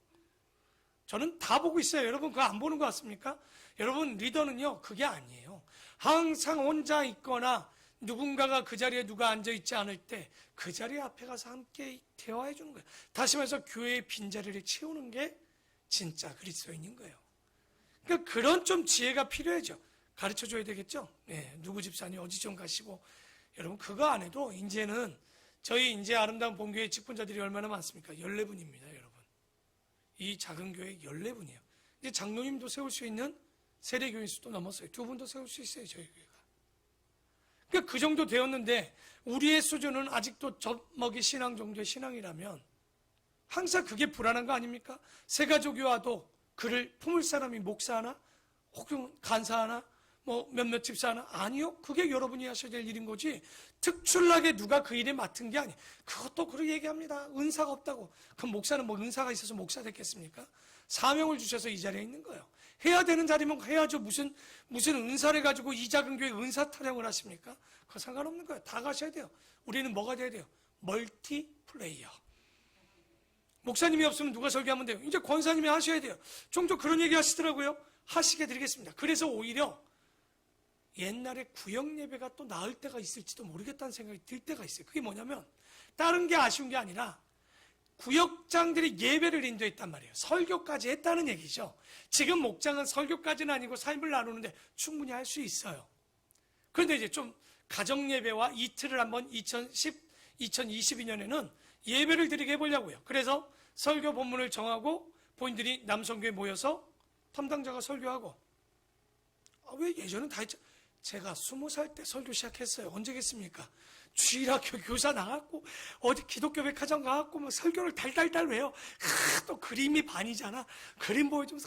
저는 다 보고 있어요. 여러분 그거 안 보는 거 같습니까? 여러분 리더는요 그게 아니에요. 항상 혼자 있거나 누군가가 그 자리에 누가 앉아있지 않을 때 그 자리 앞에 가서 함께 대화해 주는 거예요. 다시 말해서 교회의 빈자리를 채우는 게 진짜 그리스도인인 거예요. 그러니까 그런 좀 지혜가 필요하죠. 가르쳐 줘야 되겠죠. 네, 누구 집사님 어디 좀 가시고. 여러분 그거 안 해도 이제는 저희 이제 아름다운 본교회 직분자들이 얼마나 많습니까? 14분입니다 여러분. 이 작은 교회 14분이에요. 이제 장로님도 세울 수 있는 세례교인 수도 넘었어요. 2분도 세울 수 있어요 저희 교회가. 그러니까 그 정도 되었는데 우리의 수준은 아직도 젖먹이 신앙 정도의 신앙이라면 항상 그게 불안한 거 아닙니까? 새가족이 와도 그를 품을 사람이 목사 하나? 혹은 간사 하나? 뭐 몇몇 집사나 아니요. 그게 여러분이 하셔야 될 일인 거지. 특출나게 누가 그 일에 맡은 게 아니. 그것도 그렇게 얘기합니다. 은사가 없다고. 그럼 목사는 뭐 은사가 있어서 목사 됐겠습니까? 사명을 주셔서 이 자리에 있는 거예요. 해야 되는 자리면 해야죠. 무슨 은사를 가지고 이 작은 교회 은사 타령을 하십니까? 그거 상관없는 거예요. 다 가셔야 돼요. 우리는 뭐가 돼야 돼요? 멀티 플레이어. 목사님이 없으면 누가 설교하면 돼요? 이제 권사님이 하셔야 돼요. 종종 그런 얘기 하시더라고요. 하시게 드리겠습니다. 그래서 오히려 옛날에 구역 예배가 또 나을 때가 있을지도 모르겠다는 생각이 들 때가 있어요. 그게 뭐냐면 다른 게 아쉬운 게 아니라 구역장들이 예배를 인도했단 말이에요. 설교까지 했다는 얘기죠. 지금 목장은 설교까지는 아니고 삶을 나누는데 충분히 할 수 있어요. 그런데 이제 좀 가정 예배와 이틀을 한번 2022년에는 예배를 드리게 해보려고요. 그래서 설교 본문을 정하고 본인들이 남성교회 모여서 담당자가 설교하고, 왜 예전은 다 했죠? 제가 20살 때 설교 시작했어요. 언제겠습니까? 주일학교 교사 나갔고 어디 기독교 백화점 가갖고 막 설교를 달달달 외워. 또 그림이 반이잖아. 그림 보여주면서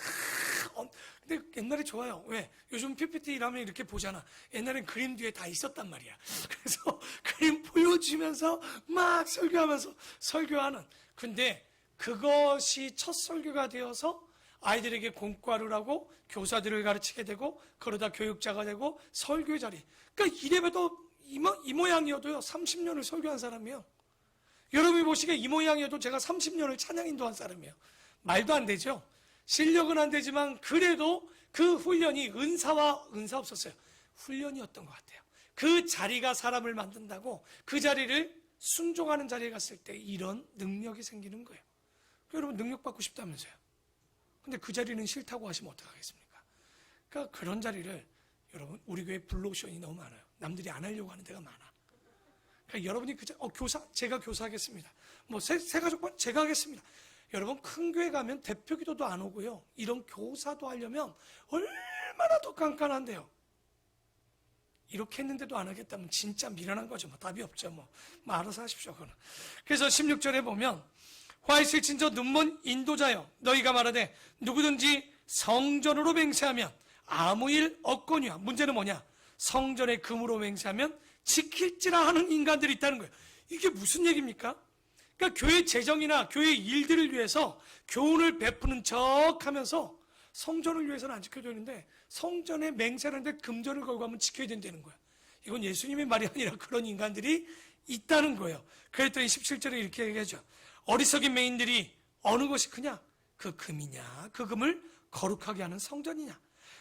근데 옛날에 좋아요. 왜? 요즘 PPT 일하면 이렇게 보잖아. 옛날엔 그림 뒤에 다 있었단 말이야. 그래서 그림 보여주면서 막 설교하면서 설교하는. 근데 그것이 첫 설교가 되어서 아이들에게 공과를 하고 교사들을 가르치게 되고 그러다 교육자가 되고 설교 자리. 그러니까 이래봬도 이 모양이어도요 30년을 설교한 사람이에요. 여러분이 보시기에 이 모양이어도 제가 30년을 찬양 인도한 사람이에요. 말도 안 되죠. 실력은 안 되지만 그래도 그 훈련이 은사 없었어요. 훈련이었던 것 같아요. 그 자리가 사람을 만든다고 그 자리를 순종하는 자리에 갔을 때 이런 능력이 생기는 거예요. 여러분 능력 받고 싶다면서요. 근데 그 자리는 싫다고 하시면 어떡하겠습니까? 그러니까 그런 자리를 여러분 우리 교회 블루오션이 너무 많아요. 남들이 안 하려고 하는 데가 많아. 그러니까 여러분이 제가 교사하겠습니다. 뭐 새가족반 제가 하겠습니다. 여러분 큰 교회 가면 대표 기도도 안 오고요. 이런 교사도 하려면 얼마나 더 깐깐한데요. 이렇게 했는데도 안 하겠다면 진짜 미련한 거죠. 뭐 답이 없죠. 뭐 알아서 하십시오. 그거는. 그래서 16절에 보면 화 있을 진저 눈먼 인도자여 너희가 말하되 누구든지 성전으로 맹세하면 아무 일 없거니와. 문제는 뭐냐? 성전의 금으로 맹세하면 지킬지라 하는 인간들이 있다는 거예요. 이게 무슨 얘기입니까? 그러니까 교회 재정이나 교회 일들을 위해서 교훈을 베푸는 척 하면서 성전을 위해서는 안 지켜줘야 되는데 성전에 맹세하는데 금전을 걸고 하면 지켜야 된다는 거예요. 이건 예수님의 말이 아니라 그런 인간들이 있다는 거예요. 그랬더니 17절에 이렇게 얘기하죠. 어리석인 맹인들이 어느 것이 크냐? 그 금이냐? 그 금을 거룩하게 하는 성전이냐?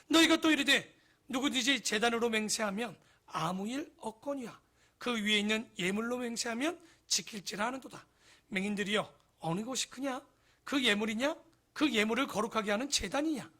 너희가 또 이르되 누구든지 제단으로 맹세하면 아무 일 없거니와 그 위에 있는 예물로 맹세하면 지킬지라 하는도다. 맹인들이여 어느 것이 크냐? 그 예물이냐? 그 예물을 거룩하게 하는 제단이냐?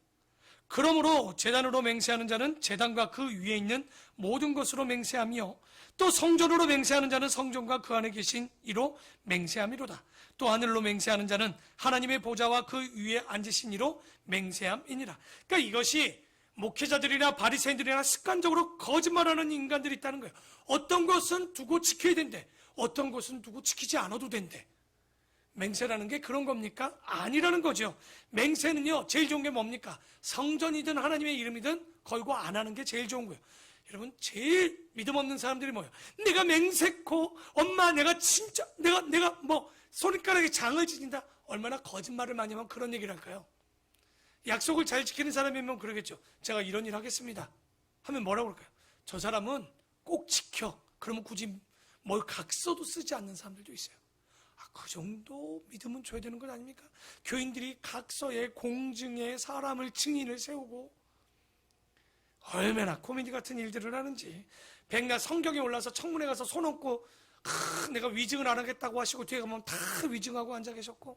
그러므로 제단으로 맹세하는 자는 제단과 그 위에 있는 모든 것으로 맹세하며 또 성전으로 맹세하는 자는 성전과 그 안에 계신 이로 맹세함이로다. 또 하늘로 맹세하는 자는 하나님의 보좌와 그 위에 앉으신 이로 맹세함이니라. 그러니까 이것이 목회자들이나 바리새인들이나 습관적으로 거짓말하는 인간들이 있다는 거예요. 어떤 것은 두고 지켜야 된대. 어떤 것은 두고 지키지 않아도 된대. 맹세라는 게 그런 겁니까? 아니라는 거죠. 맹세는요 제일 좋은 게 뭡니까? 성전이든 하나님의 이름이든 걸고 안 하는 게 제일 좋은 거예요. 여러분 제일 믿음 없는 사람들이 뭐예요? 내가 맹세코 엄마 내가 진짜 내가 뭐 손가락에 장을 지닌다. 얼마나 거짓말을 많이 하면 그런 얘기를 할까요? 약속을 잘 지키는 사람이면 그러겠죠. 제가 이런 일 하겠습니다 하면 뭐라고 그럴까요? 저 사람은 꼭 지켜. 그러면 굳이 뭘 각서도 쓰지 않는 사람들도 있어요. 그 정도 믿음은 줘야 되는 것 아닙니까? 교인들이 각서에 공증에 사람을 증인을 세우고 얼마나 코미디 같은 일들을 하는지. 백날 성경에 올라서 청문회 가서 손 얹고 내가 위증을 안 하겠다고 하시고 뒤에 가면 다 위증하고 앉아 계셨고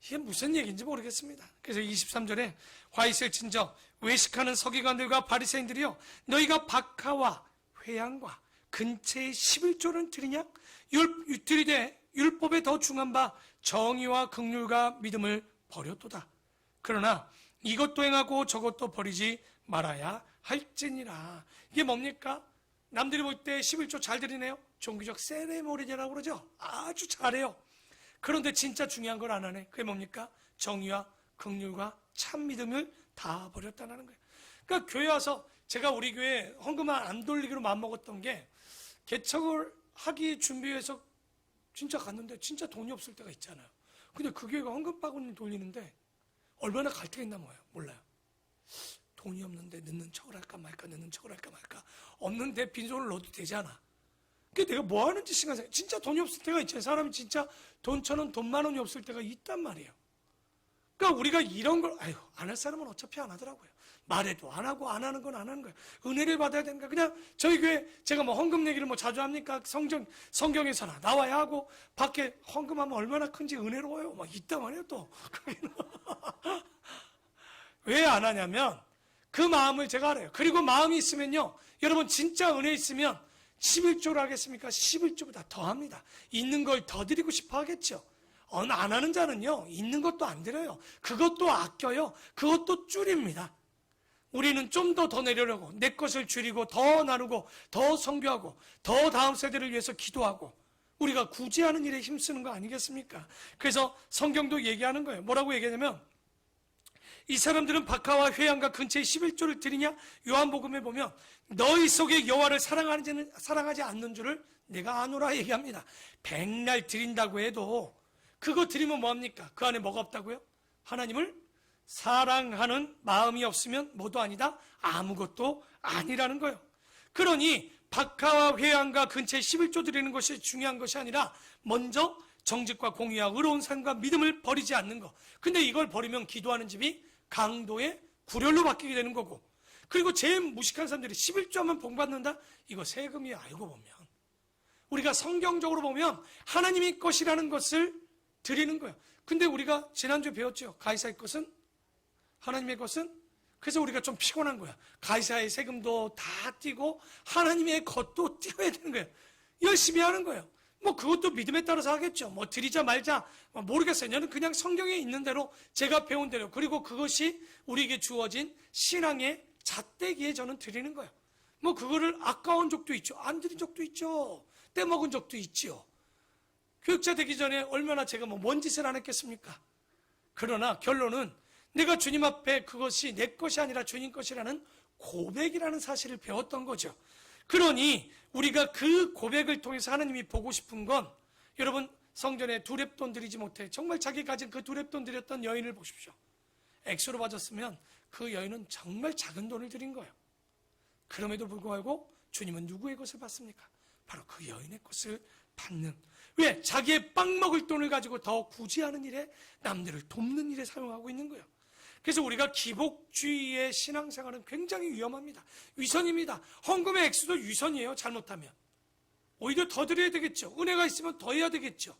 이게 무슨 얘기인지 모르겠습니다. 그래서 23절에 화 있을 진저 외식하는 서기관들과 바리새인들이여 너희가 박하와 회양과 근처에 11조를 드리냐? 드리되 율법에 더 중한 바 정의와 긍휼과 믿음을 버렸도다. 그러나 이것도 행하고 저것도 버리지 말아야 할지니라. 이게 뭡니까? 남들이 볼 때 11조 잘 드리네요. 종교적 세레모니라고 그러죠. 아주 잘해요. 그런데 진짜 중요한 걸 안 하네. 그게 뭡니까? 정의와 긍휼과 참 믿음을 다 버렸다는 거예요. 그러니까 교회 와서 제가 우리 교회 헌금 안 돌리기로 마음먹었던 게 개척을 하기 준비해서 진짜 갔는데 진짜 돈이 없을 때가 있잖아요. 근데 그 교회가 헌금 바구니 돌리는데 얼마나 갈등이 있나 몰라요. 돈이 없는데 넣는 척을 할까 말까, 넣는 척을 할까 말까. 없는데 빈손을 넣어도 되잖아. 그게 내가 뭐 하는 짓인가 생각. 진짜 돈이 없을 때가 있잖아요. 사람이 진짜 돈 1,000원, 돈 10,000원이 없을 때가 있단 말이에요. 그러니까 우리가 이런 걸, 안 할 사람은 어차피 안 하더라고요. 말해도 안 하고 안 하는 건 안 하는 거예요. 은혜를 받아야 되는가? 그냥 저희 교회 제가 뭐 헌금 얘기를 뭐 자주 합니까? 성경에서나 나와야 하고 밖에 헌금하면 얼마나 큰지 은혜로워요. 막 있단 말이에요 또. 왜 안 하냐면 그 마음을 제가 알아요. 그리고 마음이 있으면요. 여러분 진짜 은혜 있으면 11조를 하겠습니까? 11조보다 더 합니다. 있는 걸 더 드리고 싶어 하겠죠. 안 하는 자는요. 있는 것도 안 드려요. 그것도 아껴요. 그것도 줄입니다. 우리는 좀 더 내려려고 내 것을 줄이고 더 나누고 더 선교하고 더 다음 세대를 위해서 기도하고 우리가 구제하는 일에 힘쓰는 거 아니겠습니까? 그래서 성경도 얘기하는 거예요. 뭐라고 얘기하냐면 이 사람들은 박하와 회양과 근처에 11조를 드리냐? 요한복음에 보면 너희 속에 여호와를 사랑하지 않는 줄을 내가 아노라 얘기합니다. 백날 드린다고 해도 그거 드리면 뭐합니까? 그 안에 뭐가 없다고요? 하나님을 사랑하는 마음이 없으면 뭐도 아니다? 아무것도 아니라는 거예요. 그러니 박하와 회양과 근처에 11조 드리는 것이 중요한 것이 아니라 먼저 정직과 공의와 의로운 삶과 믿음을 버리지 않는 것. 근데 이걸 버리면 기도하는 집이 강도의 구렬로 바뀌게 되는 거고, 그리고 제일 무식한 사람들이 11조 하면 복 받는다? 이거 세금이에요. 알고 보면 우리가 성경적으로 보면 하나님의 것이라는 것을 드리는 거예요. 근데 우리가 지난주에 배웠죠. 가이사의 것은 하나님의 것은. 그래서 우리가 좀 피곤한 거야. 가이사의 세금도 다 띄고 하나님의 것도 띄워야 되는 거예요. 열심히 하는 거예요. 뭐 그것도 믿음에 따라서 하겠죠. 뭐 드리자 말자 모르겠어요. 저는 그냥 성경에 있는 대로 제가 배운 대로, 그리고 그것이 우리에게 주어진 신앙의 잣대기에 저는 드리는 거예요. 뭐 그거를 아까운 적도 있죠. 안 드린 적도 있죠. 떼먹은 적도 있죠. 교육자 되기 전에 얼마나 제가 뭔 짓을 안 했겠습니까? 그러나 결론은 내가 주님 앞에 그것이 내 것이 아니라 주님 것이라는 고백이라는 사실을 배웠던 거죠. 그러니 우리가 그 고백을 통해서 하나님이 보고 싶은 건, 여러분 성전에 2렙돈 드리지 못해 정말 자기 가진 그 2렙돈 드렸던 여인을 보십시오. 액수로 봐줬으면 그 여인은 정말 작은 돈을 드린 거예요. 그럼에도 불구하고 주님은 누구의 것을 받습니까? 바로 그 여인의 것을 받는. 왜? 자기의 빵 먹을 돈을 가지고 더 구제하는 일에, 남들을 돕는 일에 사용하고 있는 거예요. 그래서 우리가 기복주의의 신앙생활은 굉장히 위험합니다. 위선입니다. 헌금의 액수도 위선이에요. 잘못하면 오히려 더 드려야 되겠죠. 은혜가 있으면 더 해야 되겠죠.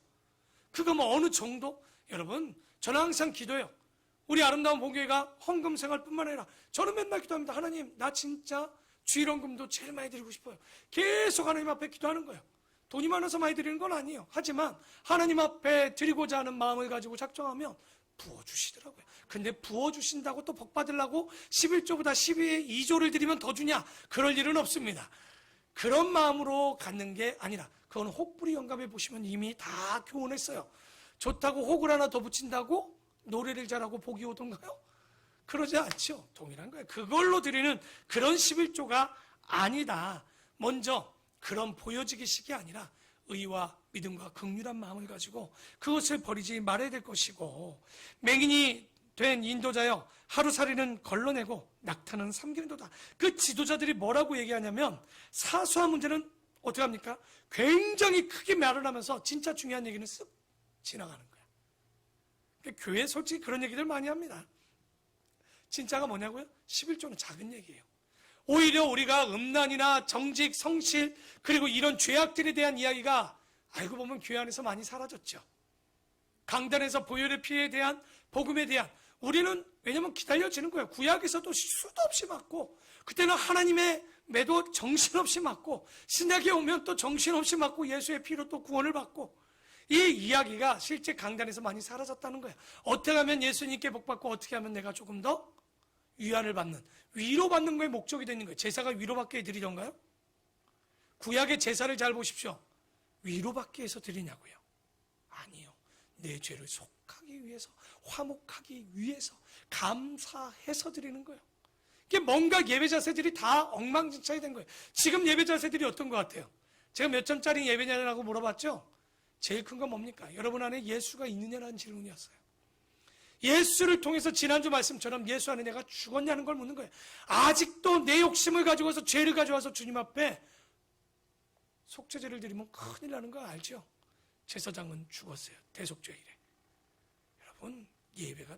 그거 뭐 어느 정도? 여러분 저는 항상 기도해요. 우리 아름다운 본교회가 헌금 생활뿐만 아니라 저는 맨날 기도합니다. 하나님 나 진짜 주일헌금도 제일 많이 드리고 싶어요. 계속 하나님 앞에 기도하는 거예요. 돈이 많아서 많이 드리는 건 아니에요. 하지만 하나님 앞에 드리고자 하는 마음을 가지고 작정하면 부어주시더라고요. 근데 부어주신다고 또 복 받으려고 11조보다 12의 2조를 드리면 더 주냐? 그럴 일은 없습니다. 그런 마음으로 갖는 게 아니라, 그건 혹부리 영감에 보시면 이미 다 교훈했어요. 좋다고 혹을 하나 더 붙인다고 노래를 잘하고 복이 오던가요? 그러지 않죠. 동일한 거예요. 그걸로 드리는 그런 11조가 아니다. 먼저 그런 보여지기식이 아니라 의와 믿음과 긍휼한 마음을 가지고 그것을 버리지 말아야 될 것이고, 맹인이 된 인도자여 하루살이는 걸러내고 낙타는 삼기는도다. 그 지도자들이 뭐라고 얘기하냐면 사소한 문제는 어떻게 합니까? 굉장히 크게 말을 하면서 진짜 중요한 얘기는 쓱 지나가는 거야. 그러니까 교회 솔직히 그런 얘기들 많이 합니다. 진짜가 뭐냐고요? 11조는 작은 얘기예요. 오히려 우리가 음란이나 정직, 성실, 그리고 이런 죄악들에 대한 이야기가 알고 보면 교회 안에서 많이 사라졌죠. 강단에서 보혈의 피에 대한, 복음에 대한, 우리는 왜냐면 기다려지는 거예요. 구약에서도 수도 없이 맞고, 그때는 하나님의 매도 정신없이 맞고, 신약에 오면 또 정신없이 맞고 예수의 피로 또 구원을 받고, 이 이야기가 실제 강단에서 많이 사라졌다는 거예요. 어떻게 하면 예수님께 복받고 어떻게 하면 내가 조금 더 위안을 받는, 위로받는 거에 목적이 되는 거예요. 제사가 위로받게 드리던가요? 구약의 제사를 잘 보십시오. 위로받기 위해서 드리냐고요? 아니요. 내 죄를 속하기 위해서, 화목하기 위해서, 감사해서 드리는 거예요. 이게 뭔가 예배 자세들이 다 엉망진창이 된 거예요. 지금 예배 자세들이 어떤 것 같아요? 제가 몇 점짜리 예배냐라고 물어봤죠? 제일 큰 건 뭡니까? 여러분 안에 예수가 있느냐라는 질문이었어요. 예수를 통해서 지난주 말씀처럼 예수 안에 내가 죽었냐는 걸 묻는 거예요. 아직도 내 욕심을 가지고서 죄를 가져와서 주님 앞에 속죄제를 드리면 큰일 나는 거 알죠? 제사장은 죽었어요. 대속죄일에. 여러분, 예배가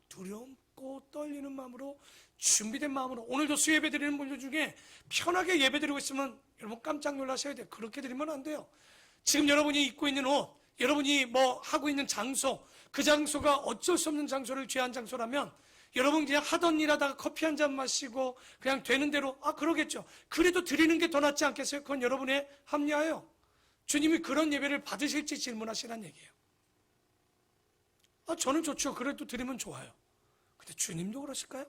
두렵고 떨리는 마음으로, 준비된 마음으로, 오늘도 수예배 드리는 분들 중에 편하게 예배 드리고 있으면 여러분 깜짝 놀라셔야 돼요. 그렇게 드리면 안 돼요. 지금 여러분이 입고 있는 옷, 여러분이 뭐 하고 있는 장소, 그 장소가 어쩔 수 없는 장소를 죄한 장소라면 여러분 그냥 하던 일 하다가 커피 한 잔 마시고 그냥 되는 대로 그러겠죠. 그래도 드리는 게 더 낫지 않겠어요? 그건 여러분의 합리화예요. 주님이 그런 예배를 받으실지 질문하시란 얘기예요. 저는 좋죠. 그래도 드리면 좋아요. 근데 주님도 그러실까요?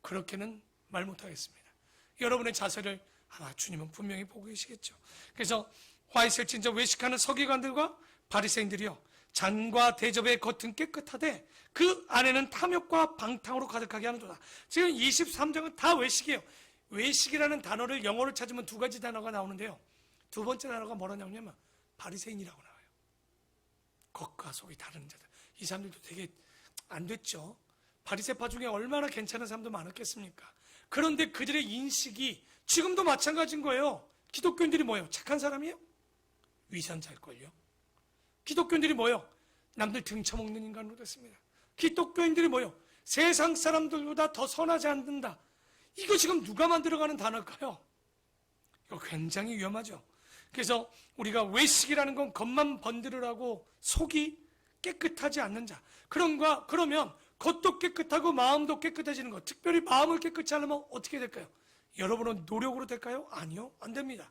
그렇게는 말 못하겠습니다. 여러분의 자세를 아마 주님은 분명히 보고 계시겠죠. 그래서 화 있을 진저 외식하는 서기관들과 바리새인들이요, 잔과 대접의 겉은 깨끗하되 그 안에는 탐욕과 방탕으로 가득하게 하는도다. 지금 23장은 다 외식이에요. 외식이라는 단어를 영어로 찾으면 두 가지 단어가 나오는데요, 두 번째 단어가 뭐라 나오냐면 바리새인이라고 나와요. 겉과 속이 다른 자들. 이 사람들도 되게 안 됐죠. 바리새파 중에 얼마나 괜찮은 사람도 많았겠습니까? 그런데 그들의 인식이 지금도 마찬가지인 거예요. 기독교인들이 뭐예요? 착한 사람이에요? 위선자일걸요. 기독교인들이 뭐예요? 남들 등쳐먹는 인간으로 됐습니다. 기독교인들이 뭐예요? 세상 사람들보다 더 선하지 않는다. 이거 지금 누가 만들어가는 단어일까요? 이거 굉장히 위험하죠. 그래서 우리가 외식이라는 건 겉만 번들으라고 속이 깨끗하지 않는 자. 그러면 겉도 깨끗하고 마음도 깨끗해지는 것. 특별히 마음을 깨끗이 하려면 어떻게 될까요? 여러분은 노력으로 될까요? 아니요, 안 됩니다.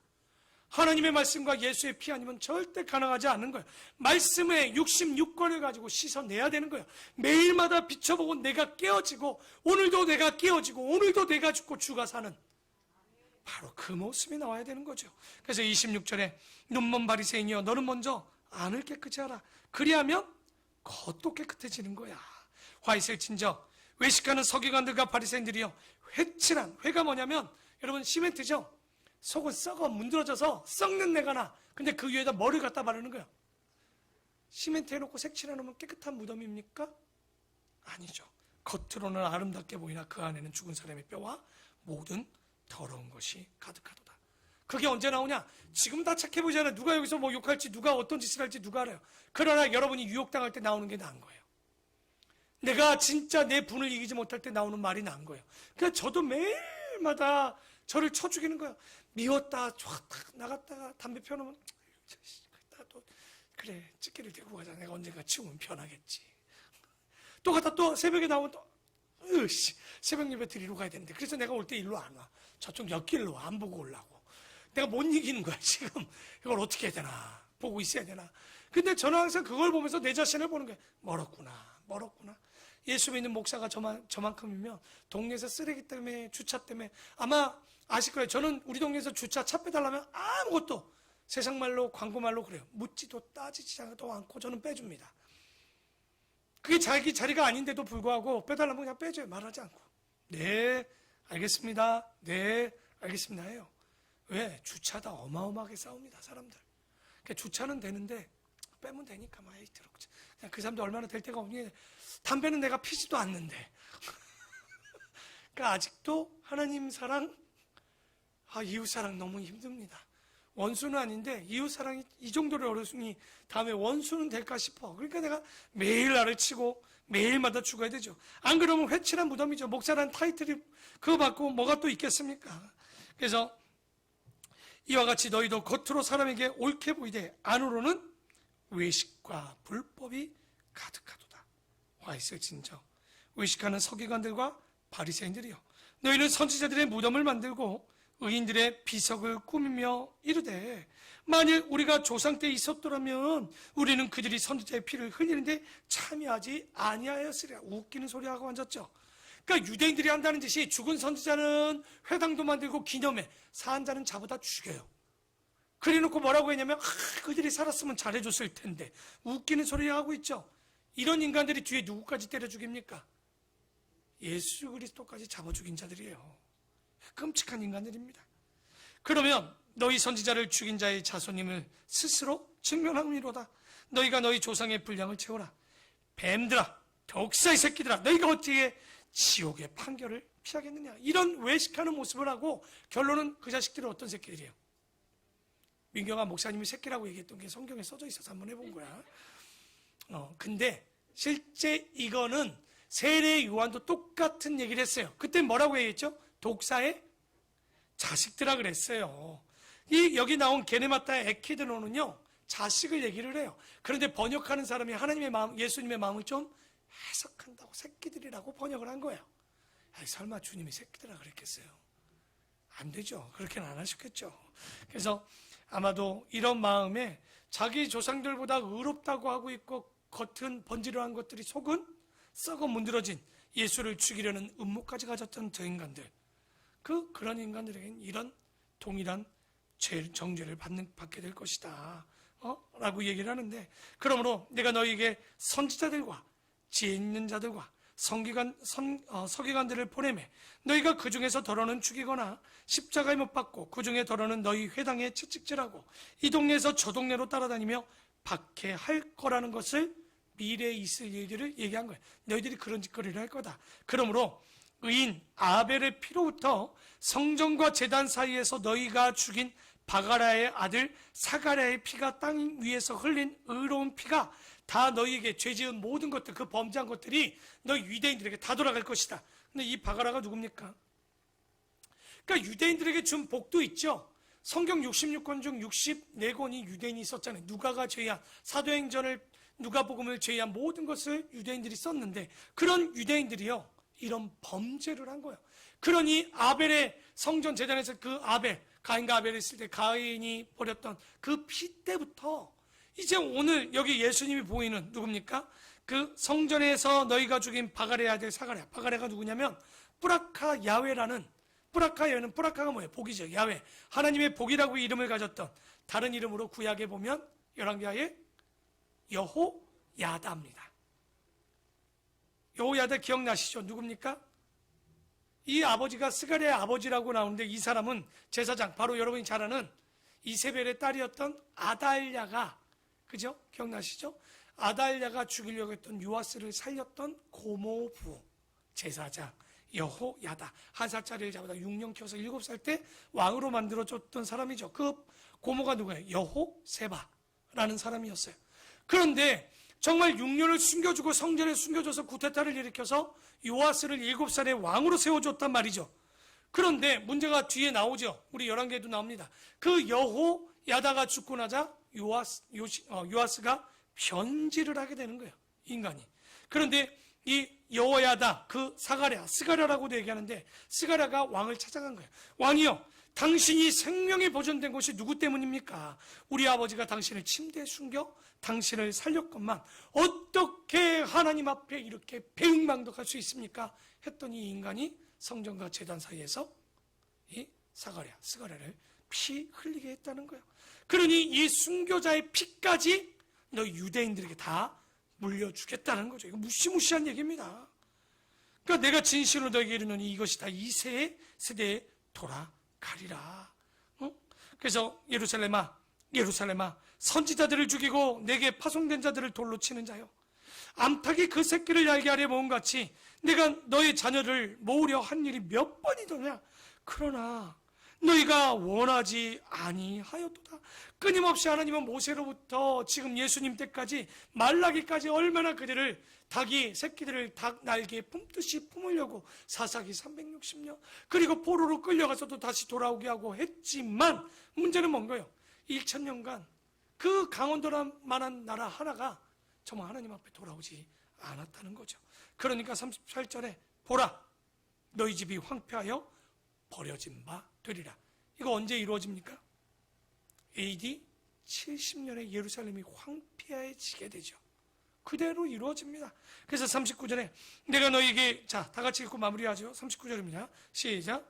하나님의 말씀과 예수의 피 아니면 절대 가능하지 않는 거예요. 말씀의 66권을 가지고 씻어내야 되는 거예요. 매일마다 비춰보고 내가 깨어지고, 오늘도 내가 깨어지고, 오늘도 내가 죽고 주가 사는 바로 그 모습이 나와야 되는 거죠. 그래서 26절에 눈먼 바리새인이여 너는 먼저 안을 깨끗이 하라. 그리하면 겉도 깨끗해지는 거야. 화 있을 진저 외식하는 서기관들과 바리새인들이여 회칠한, 회가 뭐냐면 여러분 시멘트죠. 속은 썩어 문드러져서 썩는 내가 나. 근데 그 위에다 뭐를 갖다 바르는 거야? 시멘트 해놓고 색칠해놓으면 깨끗한 무덤입니까? 아니죠. 겉으로는 아름답게 보이나 그 안에는 죽은 사람의 뼈와 모든 더러운 것이 가득하도다. 그게 언제 나오냐? 지금 다 착해 보이잖아요. 누가 여기서 뭐 욕할지, 누가 어떤 짓을 할지 누가 알아요. 그러나 여러분이 유혹당할 때 나오는 게 나은 거예요. 내가 진짜 내 분을 이기지 못할 때 나오는 말이 나은 거예요. 그러니까 저도 매일마다 저를 쳐 죽이는 거예요. 미웠다, 좋았다, 나갔다가 담배 펴놓으면 또 그래, 찌개를 들고 가자. 내가 언젠가 치우면 편하겠지. 또 갔다 또 새벽에 나오면 또 새벽 예배 드리러 가야 되는데 그래서 내가 올 때 일로 안 와. 저쪽 옆길로 안 보고 오려고. 내가 못 이기는 거야 지금. 이걸 어떻게 해야 되나, 보고 있어야 되나. 근데 저는 항상 그걸 보면서 내 자신을 보는 거예요. 멀었구나. 예수 믿는 목사가 저만큼이면 동네에서 쓰레기 때문에, 주차 때문에, 아마 아실 거예요. 저는 우리 동네에서 주차 차 빼달라면 아무것도, 세상 말로 광고 말로 그래요. 묻지도 따지지도 않고 저는 빼줍니다. 그게 자기 자리가 아닌데도 불구하고 빼달라면 그냥 빼줘요. 말하지 않고. 네, 알겠습니다. 네, 알겠습니다 해요. 왜? 주차다 어마어마하게 싸웁니다, 사람들. 그러니까 주차는 되는데 빼면 되니까 막 그냥 그 사람도 얼마나 될 데가 없니. 담배는 내가 피지도 않는데. 그러니까 아직도 하나님 사랑, 이웃 사랑 너무 힘듭니다. 원수는 아닌데 이웃 사랑이 이 정도로 어려우니 다음에 원수는 될까 싶어. 그러니까 내가 매일 나를 치고 매일마다 죽어야 되죠. 안 그러면 회칠한 무덤이죠. 목사라는 타이틀이 그거 받고 뭐가 또 있겠습니까? 그래서 이와 같이 너희도 겉으로 사람에게 옳게 보이되 안으로는 외식과 불법이 가득하도다. 화 있을진저 외식하는 서기관들과 바리새인들이여 너희는 선지자들의 무덤을 만들고 의인들의 비석을 꾸미며 이르되 만일 우리가 조상 때 있었더라면 우리는 그들이 선지자의 피를 흘리는데 참여하지 아니하였으리라. 웃기는 소리하고 앉았죠. 그러니까 유대인들이 한다는 짓이 죽은 선지자는 회당도 만들고 기념해, 산 자는 자보다 죽여요. 그래놓고 뭐라고 했냐면 그들이 살았으면 잘해줬을 텐데. 웃기는 소리 하고 있죠. 이런 인간들이 뒤에 누구까지 때려 죽입니까? 예수 그리스도까지 잡아 죽인 자들이에요. 끔찍한 인간들입니다. 그러면 너희 선지자를 죽인 자의 자손임을 스스로 증명함이로다. 너희가 너희 조상의 분량을 채워라. 뱀들아, 독사의 새끼들아, 너희가 어떻게 지옥의 판결을 피하겠느냐. 이런 외식하는 모습을 하고 결론은 그 자식들은 어떤 새끼들이에요? 민경아 목사님이 새끼라고 얘기했던 게 성경에 써져 있어서 한번 해본 거야. 근데 실제 이거는 세례 요한도 똑같은 얘기를 했어요. 그때 뭐라고 얘기했죠? 독사의 자식들아 그랬어요. 여기 나온 게네마타 에키드노는요, 자식을 얘기를 해요. 그런데 번역하는 사람이 하나님의 마음, 예수님의 마음을 좀 해석한다고 새끼들이라고 번역을 한 거예요. 설마 주님이 새끼들아 그랬겠어요? 안 되죠. 그렇게는 안 하셨겠죠. 그래서 아마도 이런 마음에 자기 조상들보다 의롭다고 하고 있고 겉은 번지르한 것들이 속은 썩어 문드러진 예수를 죽이려는 음모까지 가졌던 저 인간들, 그런 인간들에게는 이런 동일한 정죄를 받게 될 것이다 라고 얘기를 하는데, 그러므로 내가 너희에게 선지자들과 지혜 있는 자들과 서기관들을 보내매 너희가 그 중에서 더러는 죽이거나 십자가에 못 박고 그 중에 더러는 너희 회당에 채찍질하고 이 동네에서 저 동네로 따라다니며 박해할 거라는 것을 미래에 있을 일들을 얘기한 거예요. 너희들이 그런 짓거리를 할 거다. 그러므로 의인 아벨의 피로부터 성전과 제단 사이에서 너희가 죽인 바가라의 아들 사가랴의 피가 땅 위에서 흘린 의로운 피가 다 너희에게 죄지은 모든 것들, 그 범죄한 것들이 너희 유대인들에게 다 돌아갈 것이다. 근데 이 바가라가 누굽니까? 그러니까 유대인들에게 준 복도 있죠. 성경 66권 중 64권이 유대인이 썼잖아요. 누가가 제외한 사도행전을, 누가복음을 제외한 모든 것을 유대인들이 썼는데, 그런 유대인들이요, 이런 범죄를 한 거예요. 그러니 아벨의 성전 제단에서 그 가인과 아벨을 했을 때 가인이 버렸던 그 피 때부터 이제 오늘 여기 예수님이 보이는 누굽니까? 그 성전에서 너희가 죽인 바가레의 아들 사가랴. 바가레가 누구냐면 뿌라카 야훼라는, 뿌라카가 뭐예요? 복이죠. 야훼. 하나님의 복이라고 이름을 가졌던, 다른 이름으로 구약에 보면 열왕기하에 여호야다입니다. 여호야다 기억나시죠? 누굽니까? 이 아버지가 스가랴의 아버지라고 나오는데, 이 사람은 제사장, 바로 여러분이 잘 아는 이세벨의 딸이었던 아달랴가, 그죠? 기억나시죠? 아달랴가 죽이려고 했던 요아스를 살렸던 고모부 제사장 여호야다. 한 살짜리를 잡아다 6년 키워서 7살 때 왕으로 만들어줬던 사람이죠. 그 고모가 누구예요? 여호세바라는 사람이었어요. 그런데 정말 6년을 숨겨주고 성전에 숨겨줘서 구테타를 일으켜서 요아스를 7살에 왕으로 세워줬단 말이죠. 그런데 문제가 뒤에 나오죠. 우리 열왕기에도 나옵니다. 그 여호야다가 죽고 나자 요아스가 변질을 하게 되는 거예요, 인간이. 그런데 이 여호야다, 그 스가랴라고도 얘기하는데, 스가랴가 왕을 찾아간 거예요. 왕이요, 당신이 생명이 보존된 것이 누구 때문입니까? 우리 아버지가 당신을 침대에 숨겨 당신을 살렸건만 어떻게 하나님 앞에 이렇게 배은망덕할 수 있습니까? 했더니 이 인간이 성전과 제단 사이에서 이 스가랴를 피 흘리게 했다는 거예요. 그러니 이 순교자의 피까지 너 유대인들에게 다 물려주겠다는 거죠. 이거 무시무시한 얘기입니다. 그러니까 내가 진실로 너에게 이르노니 이것이 다 이 세대에 돌아가리라. 그래서 예루살렘아 선지자들을 죽이고 내게 파송된 자들을 돌로 치는 자요, 암탉이 그 새끼를 날개 아래 모은 같이 내가 너의 자녀를 모으려 한 일이 몇 번이더냐. 그러나 너희가 원하지 아니하였도다. 끊임없이 하나님은 모세로부터 지금 예수님 때까지 말라기까지 얼마나 그들을 새끼들을 닭 날개에 품듯이 품으려고 사사기 360년, 그리고 포로로 끌려가서도 다시 돌아오게 하고 했지만, 문제는 뭔가요? 1000년간 그 강원도만한 나라 하나가 정말 하나님 앞에 돌아오지 않았다는 거죠. 그러니까 38절에 보라, 너희 집이 황폐하여 버려진 바 되리라. 이거 언제 이루어집니까? AD 70년에 예루살렘이 황폐해지게 되죠. 그대로 이루어집니다. 그래서 39절에 내가 너희에게, 다 같이 읽고 마무리하죠. 39절입니다. 시작.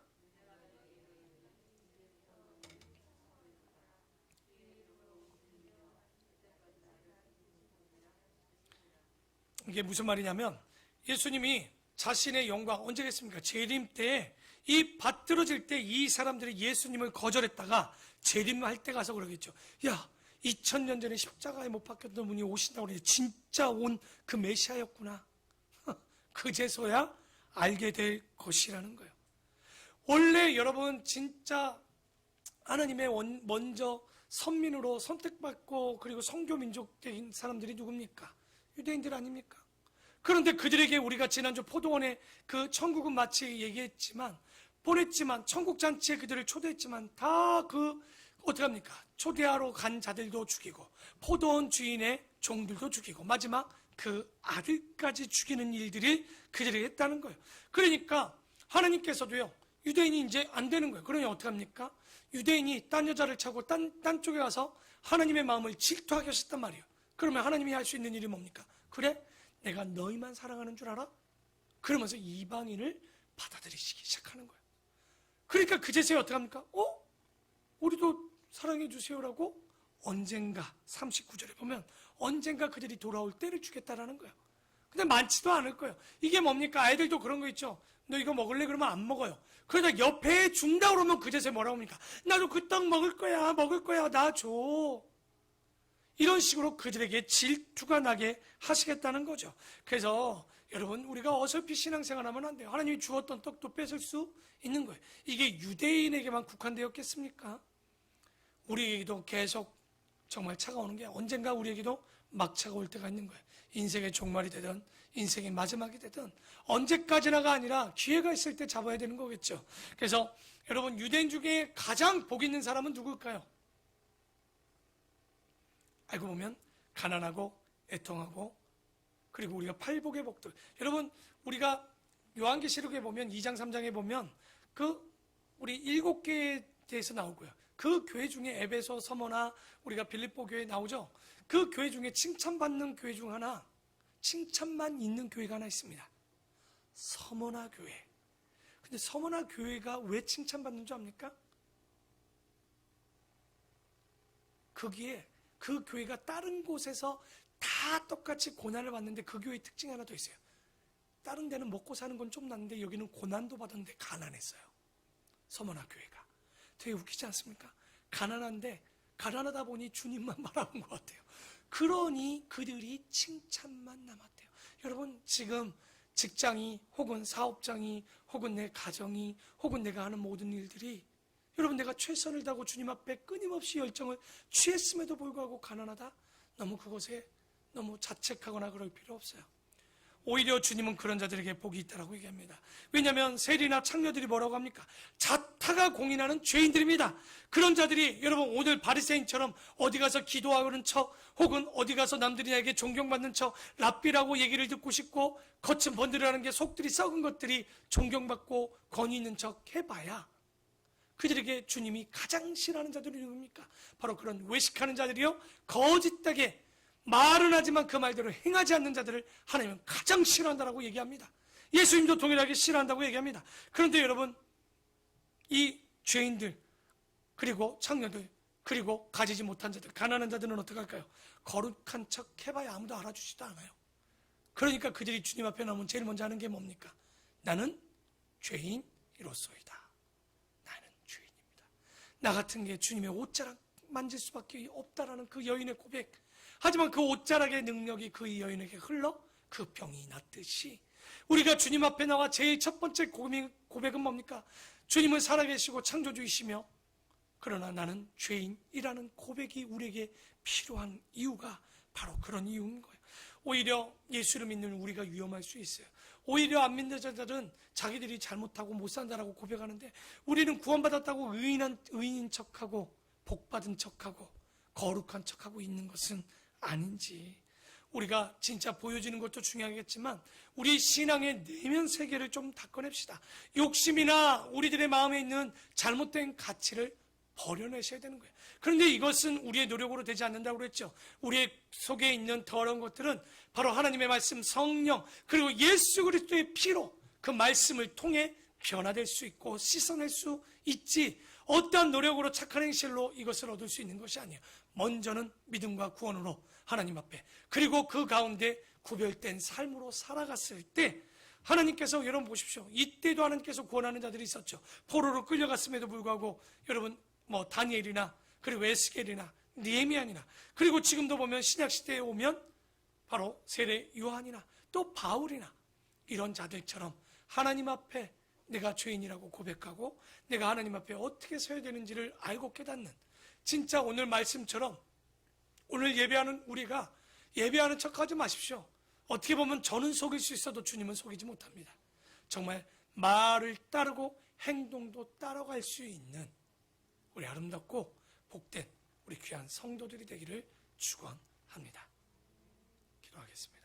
이게 무슨 말이냐면, 예수님이 자신의 영광 언제겠습니까? 재림 때 이 받들어질 때 이 사람들이 예수님을 거절했다가 재림할 때 가서 그러겠죠. 야, 2000년 전에 십자가에 못 박혔던 분이 오신다고 그래. 진짜 온 그 메시아였구나. 그제서야 알게 될 것이라는 거예요. 원래 여러분 진짜 하나님의 먼저 선민으로 선택받고 그리고 선교 민족적인 사람들이 누굽니까? 유대인들 아닙니까? 그런데 그들에게 우리가 지난주 포도원에 그 천국은 마치 얘기했지만 보냈지만 천국 잔치에 그들을 초대했지만 다 어떻게 합니까? 초대하러 간 자들도 죽이고 포도원 주인의 종들도 죽이고 마지막 그 아들까지 죽이는 일들이 그들에게 했다는 거예요. 그러니까 하나님께서도요, 유대인이 이제 안 되는 거예요. 그러니 어떻게 합니까? 유대인이 딴 여자를 차고 딴 쪽에 가서 하나님의 마음을 질투하게 하셨단 말이에요. 그러면 하나님이 할 수 있는 일이 뭡니까? 그래? 내가 너희만 사랑하는 줄 알아? 그러면서 이방인을 받아들이시기 시작하는 거예요. 그러니까 그제서야 어떻게 합니까? 우리도 사랑해 주세요라고 언젠가 39절에 보면 언젠가 그들이 돌아올 때를 주겠다라는 거예요. 근데 많지도 않을 거예요. 이게 뭡니까? 아이들도 그런 거 있죠. 너 이거 먹을래? 그러면 안 먹어요. 그러다 옆에 준다 그러면 그제서야 뭐라고 합니까? 나도 그 떡 먹을 거야, 나 줘. 이런 식으로 그들에게 질투가 나게 하시겠다는 거죠. 그래서 여러분, 우리가 어설피 신앙생활하면 안 돼요. 하나님이 주었던 떡도 뺏을 수 있는 거예요. 이게 유대인에게만 국한되었겠습니까? 우리에게도 계속 정말 차가우는 게 언젠가 우리에게도 막 차가울 때가 있는 거예요. 인생의 종말이 되든 인생의 마지막이 되든 언제까지나가 아니라 기회가 있을 때 잡아야 되는 거겠죠. 그래서 여러분, 유대인 중에 가장 복 있는 사람은 누굴까요? 알고 보면 가난하고 애통하고 그리고 우리가 팔복의 복들. 여러분, 우리가 요한계시록에 보면 2장 3장에 보면 우리 7개에 대해서 나오고요. 그 교회 중에 에베소, 서머나 우리가 빌립보 교회 나오죠. 그 교회 중에 칭찬받는 교회 중 하나, 칭찬만 있는 교회가 하나 있습니다. 서머나 교회. 근데 서머나 교회가 왜 칭찬받는 줄 압니까? 거기에 그 교회가 다른 곳에서 다 똑같이 고난을 받는데 그 교회의 특징이 하나 더 있어요. 다른 데는 먹고 사는 건 좀 낫는데 여기는 고난도 받았는데 가난했어요. 서머나 교회가. 되게 웃기지 않습니까? 가난한데 가난하다 보니 주님만 바라본 것 같아요. 그러니 그들이 칭찬만 남았대요. 여러분, 지금 직장이 혹은 사업장이 혹은 내 가정이 혹은 내가 하는 모든 일들이 여러분, 내가 최선을 다하고 주님 앞에 끊임없이 열정을 취했음에도 불구하고 가난하다? 너무 그것에 너무 자책하거나 그럴 필요 없어요. 오히려 주님은 그런 자들에게 복이 있다라고 얘기합니다. 왜냐하면 세리나 창녀들이 뭐라고 합니까? 자타가 공인하는 죄인들입니다. 그런 자들이 여러분 오늘 바리새인처럼 어디 가서 기도하는 척 혹은 어디 가서 남들이 나에게 존경받는 척 랍비라고 얘기를 듣고 싶고 거친 번들이라는 게 속들이 썩은 것들이 존경받고 권위 있는 척 해봐야 그들에게 주님이 가장 싫어하는 자들이 누굽니까? 바로 그런 외식하는 자들이요, 거짓되게 말은 하지만 그 말대로 행하지 않는 자들을 하나님은 가장 싫어한다라고 얘기합니다. 예수님도 동일하게 싫어한다고 얘기합니다. 그런데 여러분, 이 죄인들 그리고 창녀들 그리고 가지지 못한 자들, 가난한 자들은 어떻게 할까요? 거룩한 척 해봐야 아무도 알아주지도 않아요. 그러니까 그들이 주님 앞에 나오면 제일 먼저 하는 게 뭡니까? 나는 죄인이로소이다. 나는 죄인입니다. 나 같은 게 주님의 옷자락 만질 수밖에 없다라는 그 여인의 고백. 하지만 그 옷자락의 능력이 그 여인에게 흘러 그 병이 낫듯이 우리가 주님 앞에 나와 제일 첫 번째 고백은 뭡니까? 주님은 살아계시고 창조주이시며 그러나 나는 죄인이라는 고백이 우리에게 필요한 이유가 바로 그런 이유인 거예요. 오히려 예수를 믿는 우리가 위험할 수 있어요. 오히려 안 믿는 자들은 자기들이 잘못하고 못 산다라고 고백하는데 우리는 구원받았다고 의인인 척하고 복받은 척하고 거룩한 척하고 있는 것은 아닌지, 우리가 진짜 보여지는 것도 중요하겠지만 우리 신앙의 내면 세계를 좀 닦아냅시다. 욕심이나 우리들의 마음에 있는 잘못된 가치를 버려내셔야 되는 거예요. 그런데 이것은 우리의 노력으로 되지 않는다고 그랬죠. 우리의 속에 있는 더러운 것들은 바로 하나님의 말씀, 성령 그리고 예수 그리스도의 피로 그 말씀을 통해 변화될 수 있고 씻어낼 수 있지, 어떠한 노력으로 착한 행실로 이것을 얻을 수 있는 것이 아니에요. 먼저는 믿음과 구원으로 하나님 앞에, 그리고 그 가운데 구별된 삶으로 살아갔을 때 하나님께서 여러분 보십시오. 이때도 하나님께서 구원하는 자들이 있었죠. 포로로 끌려갔음에도 불구하고 여러분 뭐 다니엘이나 그리고 에스겔이나 느헤미야나 그리고 지금도 보면 신약 시대에 오면 바로 세례 요한이나 또 바울이나 이런 자들처럼 하나님 앞에 내가 죄인이라고 고백하고 내가 하나님 앞에 어떻게 서야 되는지를 알고 깨닫는, 진짜 오늘 말씀처럼 오늘 예배하는 우리가 예배하는 척하지 마십시오. 어떻게 보면 저는 속일 수 있어도 주님은 속이지 못합니다. 정말 말을 따르고 행동도 따라갈 수 있는 우리 아름답고 복된 우리 귀한 성도들이 되기를 축원합니다. 기도하겠습니다.